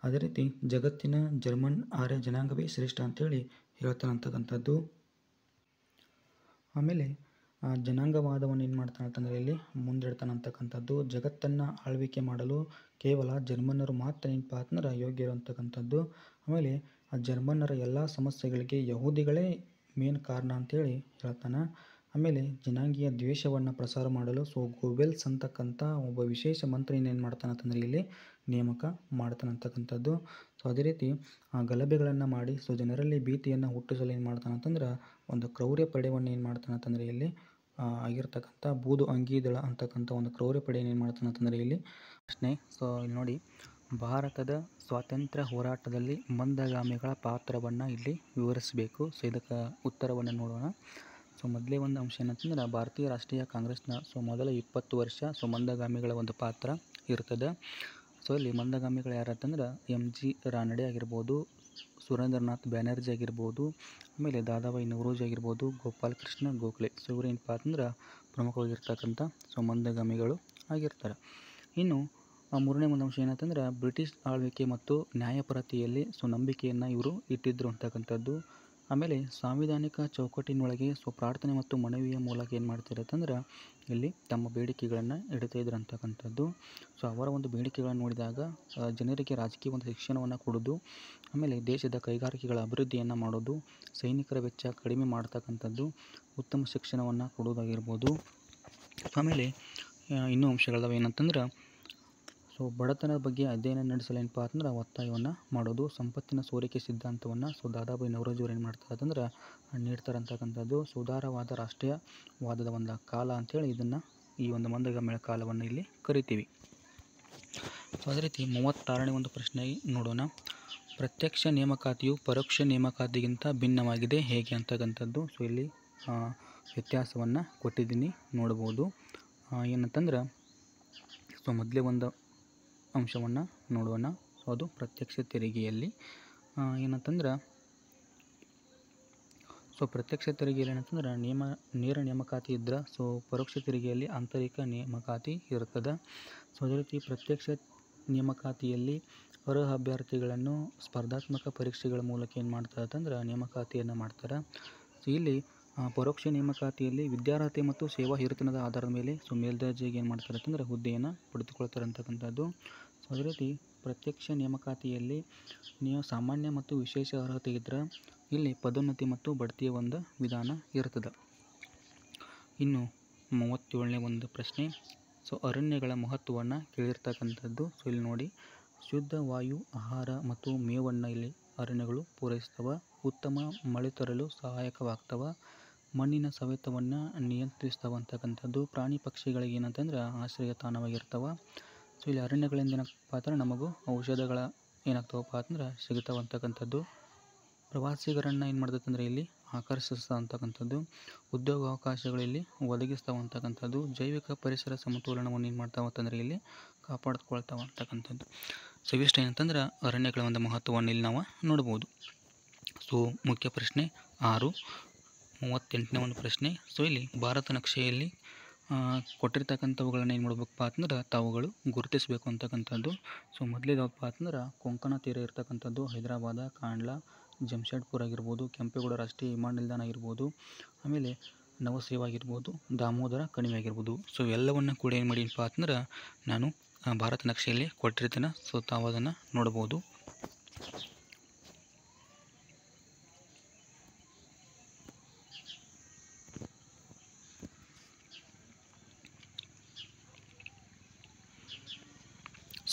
ಅದೇ ರೀತಿ ಜಗತ್ತಿನ ಜರ್ಮನ್ ಆರ್ಯ ಜನಾಂಗವೇ ಶ್ರೇಷ್ಠ ಅಂತೇಳಿ ಹೇಳ್ತಾನೆ ಅಂತಕ್ಕಂಥದ್ದು. ಆಮೇಲೆ ಜನಾಂಗವಾದವನ್ನು ಏನು ಮಾಡ್ತಾನೆ ಅಂತಂದರೆ ಇಲ್ಲಿ ಮುಂದಿಡ್ತಾನೆ ಅಂತಕ್ಕಂಥದ್ದು. ಜಗತ್ತನ್ನು ಆಳ್ವಿಕೆ ಮಾಡಲು ಕೇವಲ ಜರ್ಮನ್ನರು ಮಾತ್ರ ಏನಪ್ಪ ಅಂತಂದ್ರೆ ಯೋಗ್ಯರು ಅಂತಕ್ಕಂಥದ್ದು. ಆಮೇಲೆ ಆ ಜರ್ಮನ್ನರ ಎಲ್ಲ ಸಮಸ್ಯೆಗಳಿಗೆ ಯಹೂದಿಗಳೇ ಮೇನ್ ಕಾರಣ ಅಂತೇಳಿ ಹೇಳ್ತಾನೆ. ಆಮೇಲೆ ಜನಾಂಗೀಯ ದ್ವೇಷವನ್ನು ಪ್ರಸಾರ ಮಾಡಲು ಗೋಬೆಲ್ಸ್ ಅಂತಕ್ಕಂಥ ಒಬ್ಬ ವಿಶೇಷ ಮಂತ್ರಿನ ಏನು ಮಾಡ್ತಾನೆ ಅಂತಂದರೆ ಇಲ್ಲಿ ನೇಮಕ ಮಾಡ್ತಾನೆ ಅಂತಕ್ಕಂಥದ್ದು. ಅದೇ ರೀತಿ ಗಲಭೆಗಳನ್ನು ಮಾಡಿ ಜನರಲ್ಲಿ ಭೀತಿಯನ್ನು ಹುಟ್ಟಿಸಲು ಏನು ಮಾಡ್ತಾನೆ ಅಂತಂದ್ರೆ ಒಂದು ಕ್ರೌರ್ಯ ಪಡೆಯನ್ನು ಏನು ಮಾಡ್ತಾನೆ ಅಂತಂದರೆ ಇಲ್ಲಿ ಆಗಿರ್ತಕ್ಕಂಥ ಬೂದು ಅಂಗೀದಳ ಅಂತಕ್ಕಂಥ ಒಂದು ಕ್ರೌರ್ಯ ಪಡೆಯನ್ನು ಏನು ಮಾಡ್ತಾನೆ ಅಂತಂದರೆ ಇಲ್ಲಿ ಪ್ರಶ್ನೆ. ಇಲ್ಲಿ ನೋಡಿ, ಭಾರತದ ಸ್ವಾತಂತ್ರ್ಯ ಹೋರಾಟದಲ್ಲಿ ಮಂದಗಾಮಿಗಳ ಪಾತ್ರವನ್ನು ಇಲ್ಲಿ ವಿವರಿಸಬೇಕು. ಇದಕ್ಕೆ ಉತ್ತರವನ್ನು ನೋಡೋಣ. ಮೊದಲೇ ಒಂದು ಅಂಶ ಏನಂತಂದ್ರೆ ಭಾರತೀಯ ರಾಷ್ಟ್ರೀಯ ಕಾಂಗ್ರೆಸ್ನ ಮೊದಲ 20 ವರ್ಷ ಮಂದಗಾಮಿಗಳ ಒಂದು ಪಾತ್ರ ಇರ್ತದೆ. ಇಲ್ಲಿ ಮಂದಗಾಮಿಗಳು ಯಾರಂತಂದ್ರೆ MG ರಾನಡೆ ಆಗಿರ್ಬೋದು, ಸುರೇಂದ್ರನಾಥ್ ಬ್ಯಾನರ್ಜಿ ಆಗಿರ್ಬೋದು, ಆಮೇಲೆ ದಾದಾಬಾಯಿ ನವರೋಜಿ ಆಗಿರ್ಬೋದು, ಗೋಪಾಲ್ ಕೃಷ್ಣ ಗೋಖಲೆ. ಇವರು ಏನಪ್ಪ ಅಂತಂದ್ರೆ ಪ್ರಮುಖವಾಗಿರ್ತಕ್ಕಂಥ ಮಂದಗಾಮಿಗಳು ಆಗಿರ್ತಾರೆ. ಇನ್ನು ಮೂರನೇ ಒಂದು ಅಂಶ ಏನಂತಂದ್ರೆ ಬ್ರಿಟಿಷ್ ಆಳ್ವಿಕೆ ಮತ್ತು ನ್ಯಾಯಪರತೆಯಲ್ಲಿ ನಂಬಿಕೆಯನ್ನು ಇವರು ಇಟ್ಟಿದ್ರು ಅಂತಕ್ಕಂಥದ್ದು. ಆಮೇಲೆ ಸಾಂವಿಧಾನಿಕ ಚೌಕಟ್ಟಿನೊಳಗೆ ಪ್ರಾರ್ಥನೆ ಮತ್ತು ಮನವಿಯ ಮೂಲಕ ಏನು ಮಾಡ್ತಿರತ್ತಂದ್ರೆ ಇಲ್ಲಿ ತಮ್ಮ ಬೇಡಿಕೆಗಳನ್ನು ಇಡ್ತಾ ಇದ್ರು ಅಂತಕ್ಕಂಥದ್ದು. ಅವರ ಒಂದು ಬೇಡಿಕೆಗಳನ್ನು ನೋಡಿದಾಗ ಜನರಿಗೆ ರಾಜಕೀಯ ಒಂದು ಶಿಕ್ಷಣವನ್ನು ಕೊಡೋದು, ಆಮೇಲೆ ದೇಶದ ಕೈಗಾರಿಕೆಗಳ ಅಭಿವೃದ್ಧಿಯನ್ನು ಮಾಡೋದು, ಸೈನಿಕರ ವೆಚ್ಚ ಕಡಿಮೆ ಮಾಡ್ತಕ್ಕಂಥದ್ದು, ಉತ್ತಮ ಶಿಕ್ಷಣವನ್ನು ಕೊಡೋದಾಗಿರ್ಬೋದು. ಆಮೇಲೆ ಇನ್ನೂ ಅಂಶಗಳದಾವ ಏನಂತಂದ್ರೆ ಬಡತನದ ಬಗ್ಗೆ ಅಧ್ಯಯನ ನಡೆಸಲು ಏನಪ್ಪ ಅಂತಂದ್ರೆ ಒತ್ತಾಯವನ್ನು ಮಾಡೋದು, ಸಂಪತ್ತಿನ ಸೋರಿಕೆ ಸಿದ್ಧಾಂತವನ್ನು ದಾದಾಬಾಯಿ ನವರೋಜಿ ಅವರು ಏನು ಮಾಡ್ತಾರೆ ಅಂತಂದ್ರೆ ನೀಡ್ತಾರೆ ಅಂತಕ್ಕಂಥದ್ದು. ಉದಾರವಾದ ರಾಷ್ಟ್ರೀಯವಾದದ ಒಂದು ಕಾಲ ಅಂತೇಳಿ ಇದನ್ನು ಈ ಒಂದು ಮಂದಗಾಮಿಗಳ ಕಾಲವನ್ನು ಇಲ್ಲಿ ಕರಿತೀವಿ. ಅದೇ ರೀತಿ 36ನೇ ಒಂದು ಪ್ರಶ್ನೆ ನೋಡೋಣ. ಪ್ರತ್ಯಕ್ಷ ನೇಮಕಾತಿಯು ಪರೋಕ್ಷ ನೇಮಕಾತಿಗಿಂತ ಭಿನ್ನವಾಗಿದೆ ಹೇಗೆ ಅಂತಕ್ಕಂಥದ್ದು. ಇಲ್ಲಿ ವ್ಯತ್ಯಾಸವನ್ನು ಕೊಟ್ಟಿದ್ದೀನಿ ನೋಡ್ಬೋದು. ಏನಂತಂದ್ರೆ ಮೊದಲೇ ಒಂದು ಅಂಶವನ್ನು ನೋಡೋಣ. ಅದು ಪ್ರತ್ಯಕ್ಷ ತೆರಿಗೆಯಲ್ಲಿ ಏನಂತಂದ್ರೆ ಪ್ರತ್ಯಕ್ಷ ತೆರಿಗೆಯಲ್ಲಿ ಏನಂತಂದ್ರೆ ನೇರ ನೇಮಕಾತಿ ಇದ್ರೆ ಪರೋಕ್ಷ ತೆರಿಗೆಯಲ್ಲಿ ಆಂತರಿಕ ನೇಮಕಾತಿ ಇರ್ತದೆ. ಅದೇ ರೀತಿ ಪ್ರತ್ಯಕ್ಷ ನೇಮಕಾತಿಯಲ್ಲಿ ಅರ್ಹ ಅಭ್ಯರ್ಥಿಗಳನ್ನು ಸ್ಪರ್ಧಾತ್ಮಕ ಪರೀಕ್ಷೆಗಳ ಮೂಲಕ ಏನು ಮಾಡ್ತಾರೆ ಅಂತಂದ್ರೆ ನೇಮಕಾತಿಯನ್ನು ಮಾಡ್ತಾರೆ. ಇಲ್ಲಿ ಪರೋಕ್ಷ ನೇಮಕಾತಿಯಲ್ಲಿ ವಿದ್ಯಾರ್ಹತೆ ಮತ್ತು ಸೇವಾ ಹಿರಿತನದ ಆಧಾರದ ಮೇಲೆ ಮೇಲ್ದರ್ಜೆಗೆ ಏನು ಮಾಡ್ತಾರೆ ಅಂತಂದರೆ ಹುದ್ದೆಯನ್ನು ಪಡೆದುಕೊಳ್ತಾರೆ ಅಂತಕ್ಕಂಥದ್ದು. ಅದೇ ರೀತಿ ಪ್ರತ್ಯಕ್ಷ ನೇಮಕಾತಿಯಲ್ಲಿ ನೀವು ಸಾಮಾನ್ಯ ಮತ್ತು ವಿಶೇಷ ಅರ್ಹತೆ ಇದ್ದರೆ ಇಲ್ಲಿ ಪದೋನ್ನತಿ ಮತ್ತು ಬಡ್ತಿಯ ಒಂದು ವಿಧಾನ ಇರ್ತದೆ. ಇನ್ನು 37ನೇ ಒಂದು ಪ್ರಶ್ನೆ. ಅರಣ್ಯಗಳ ಮಹತ್ವವನ್ನು ಕೇಳಿರ್ತಕ್ಕಂಥದ್ದು. ಇಲ್ಲಿ ನೋಡಿ, ಶುದ್ಧ ವಾಯು, ಆಹಾರ ಮತ್ತು ಮೇವನ್ನು ಇಲ್ಲಿ ಅರಣ್ಯಗಳು ಪೂರೈಸ್ತವೆ. ಉತ್ತಮ ಮಳೆ ತರಲು ಸಹಾಯಕವಾಗ್ತವೆ. ಮಣ್ಣಿನ ಸವೆತವನ್ನು ನಿಯಂತ್ರಿಸ್ತಾವೆ ಅಂತಕ್ಕಂಥದ್ದು. ಪ್ರಾಣಿ ಪಕ್ಷಿಗಳಿಗೆ ಏನಂತಂದ್ರೆ ಆಶ್ರಯ ತಾಣವಾಗಿರ್ತಾವೆ. ಸೊ ಇಲ್ಲಿ ಅರಣ್ಯಗಳಿಂದ ಏನಪ್ಪ ಅಂದ್ರೆ ನಮಗೂ ಔಷಧಗಳ ಏನಾಗ್ತಾವಪ್ಪ ಅಂದ್ರೆ ಸಿಗ್ತಾವೆ ಅಂತಕ್ಕಂಥದ್ದು. ಪ್ರವಾಸಿಗರನ್ನು ಏನು ಮಾಡ್ತೈತೆ ಅಂದರೆ ಇಲ್ಲಿ ಆಕರ್ಷಿಸ್ತಾ ಅಂತಕ್ಕಂಥದ್ದು. ಉದ್ಯೋಗಾವಕಾಶಗಳಲ್ಲಿ ಒದಗಿಸ್ತಾವೆ ಅಂತಕ್ಕಂಥದ್ದು. ಜೈವಿಕ ಪರಿಸರ ಸಮತೋಲನವನ್ನು ಏನು ಮಾಡ್ತಾವೆ ಅಂತಂದರೆ ಇಲ್ಲಿ ಕಾಪಾಡ್ಕೊಳ್ತಾವೆ ಅಂತಕ್ಕಂಥದ್ದು. ಸೊ ಇವಿಷ್ಟು ಏನಂತಂದ್ರೆ ಅರಣ್ಯಗಳ ಒಂದು ಮಹತ್ವವನ್ನು ಇಲ್ಲಿ ನಾವು ನೋಡ್ಬೋದು. ಸೊ ಮುಖ್ಯ ಪ್ರಶ್ನೆ 6, 38ನೇ ಒಂದು ಪ್ರಶ್ನೆ. ಸೊ ಇಲ್ಲಿ ಭಾರತ ನಕ್ಷೆಯಲ್ಲಿ ಕೊಟ್ಟಿರ್ತಕ್ಕಂಥವುಗಳನ್ನ ಏನು ಮಾಡ್ಬೇಕಪ್ಪ ಅಂತಂದ್ರೆ ತಾವುಗಳು ಗುರುತಿಸಬೇಕು ಅಂತಕ್ಕಂಥದ್ದು. ಸೊ ಮೊದಲೇದಪ್ಪ ಅಂತಂದ್ರೆ ಕೊಂಕಣ ತೀರ ಇರ್ತಕ್ಕಂಥದ್ದು ಹೈದರಾಬಾದ, ಕಾಂಡ್ಲಾ, ಜಮ್ಶೆಡ್ಪುರ ಆಗಿರ್ಬೋದು, ಕೆಂಪೇಗೌಡ ರಾಷ್ಟ್ರೀಯ ವಿಮಾನ ನಿಲ್ದಾಣ ಆಗಿರ್ಬೋದು, ಆಮೇಲೆ ನವಸೇವಾ ಆಗಿರ್ಬೋದು, ದಾಮೋದರ ಕಣಿವೆ ಆಗಿರ್ಬೋದು. ಸೊ ಎಲ್ಲವನ್ನು ಕೂಡ ಏನು ಮಾಡಿಪ್ಪ ಅಂತಂದ್ರೆ ನಾನು ಭಾರತ ನಕ್ಷೆಯಲ್ಲಿ ಕೊಟ್ಟಿರ್ತೇನೆ. ಸೊ ತಾವು ಅದನ್ನು ನೋಡ್ಬೋದು.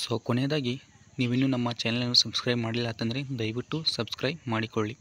ಸೊ ಕೊನೆಯದಾಗಿ ನೀವಿನ್ನೂ ನಮ್ಮ ಚಾನಲನ್ನು ಸಬ್ಸ್ಕ್ರೈಬ್ ಮಾಡಿಲ್ಲ ಅಂತಂದರೆ ದಯವಿಟ್ಟು ಸಬ್ಸ್ಕ್ರೈಬ್ ಮಾಡಿಕೊಳ್ಳಿ.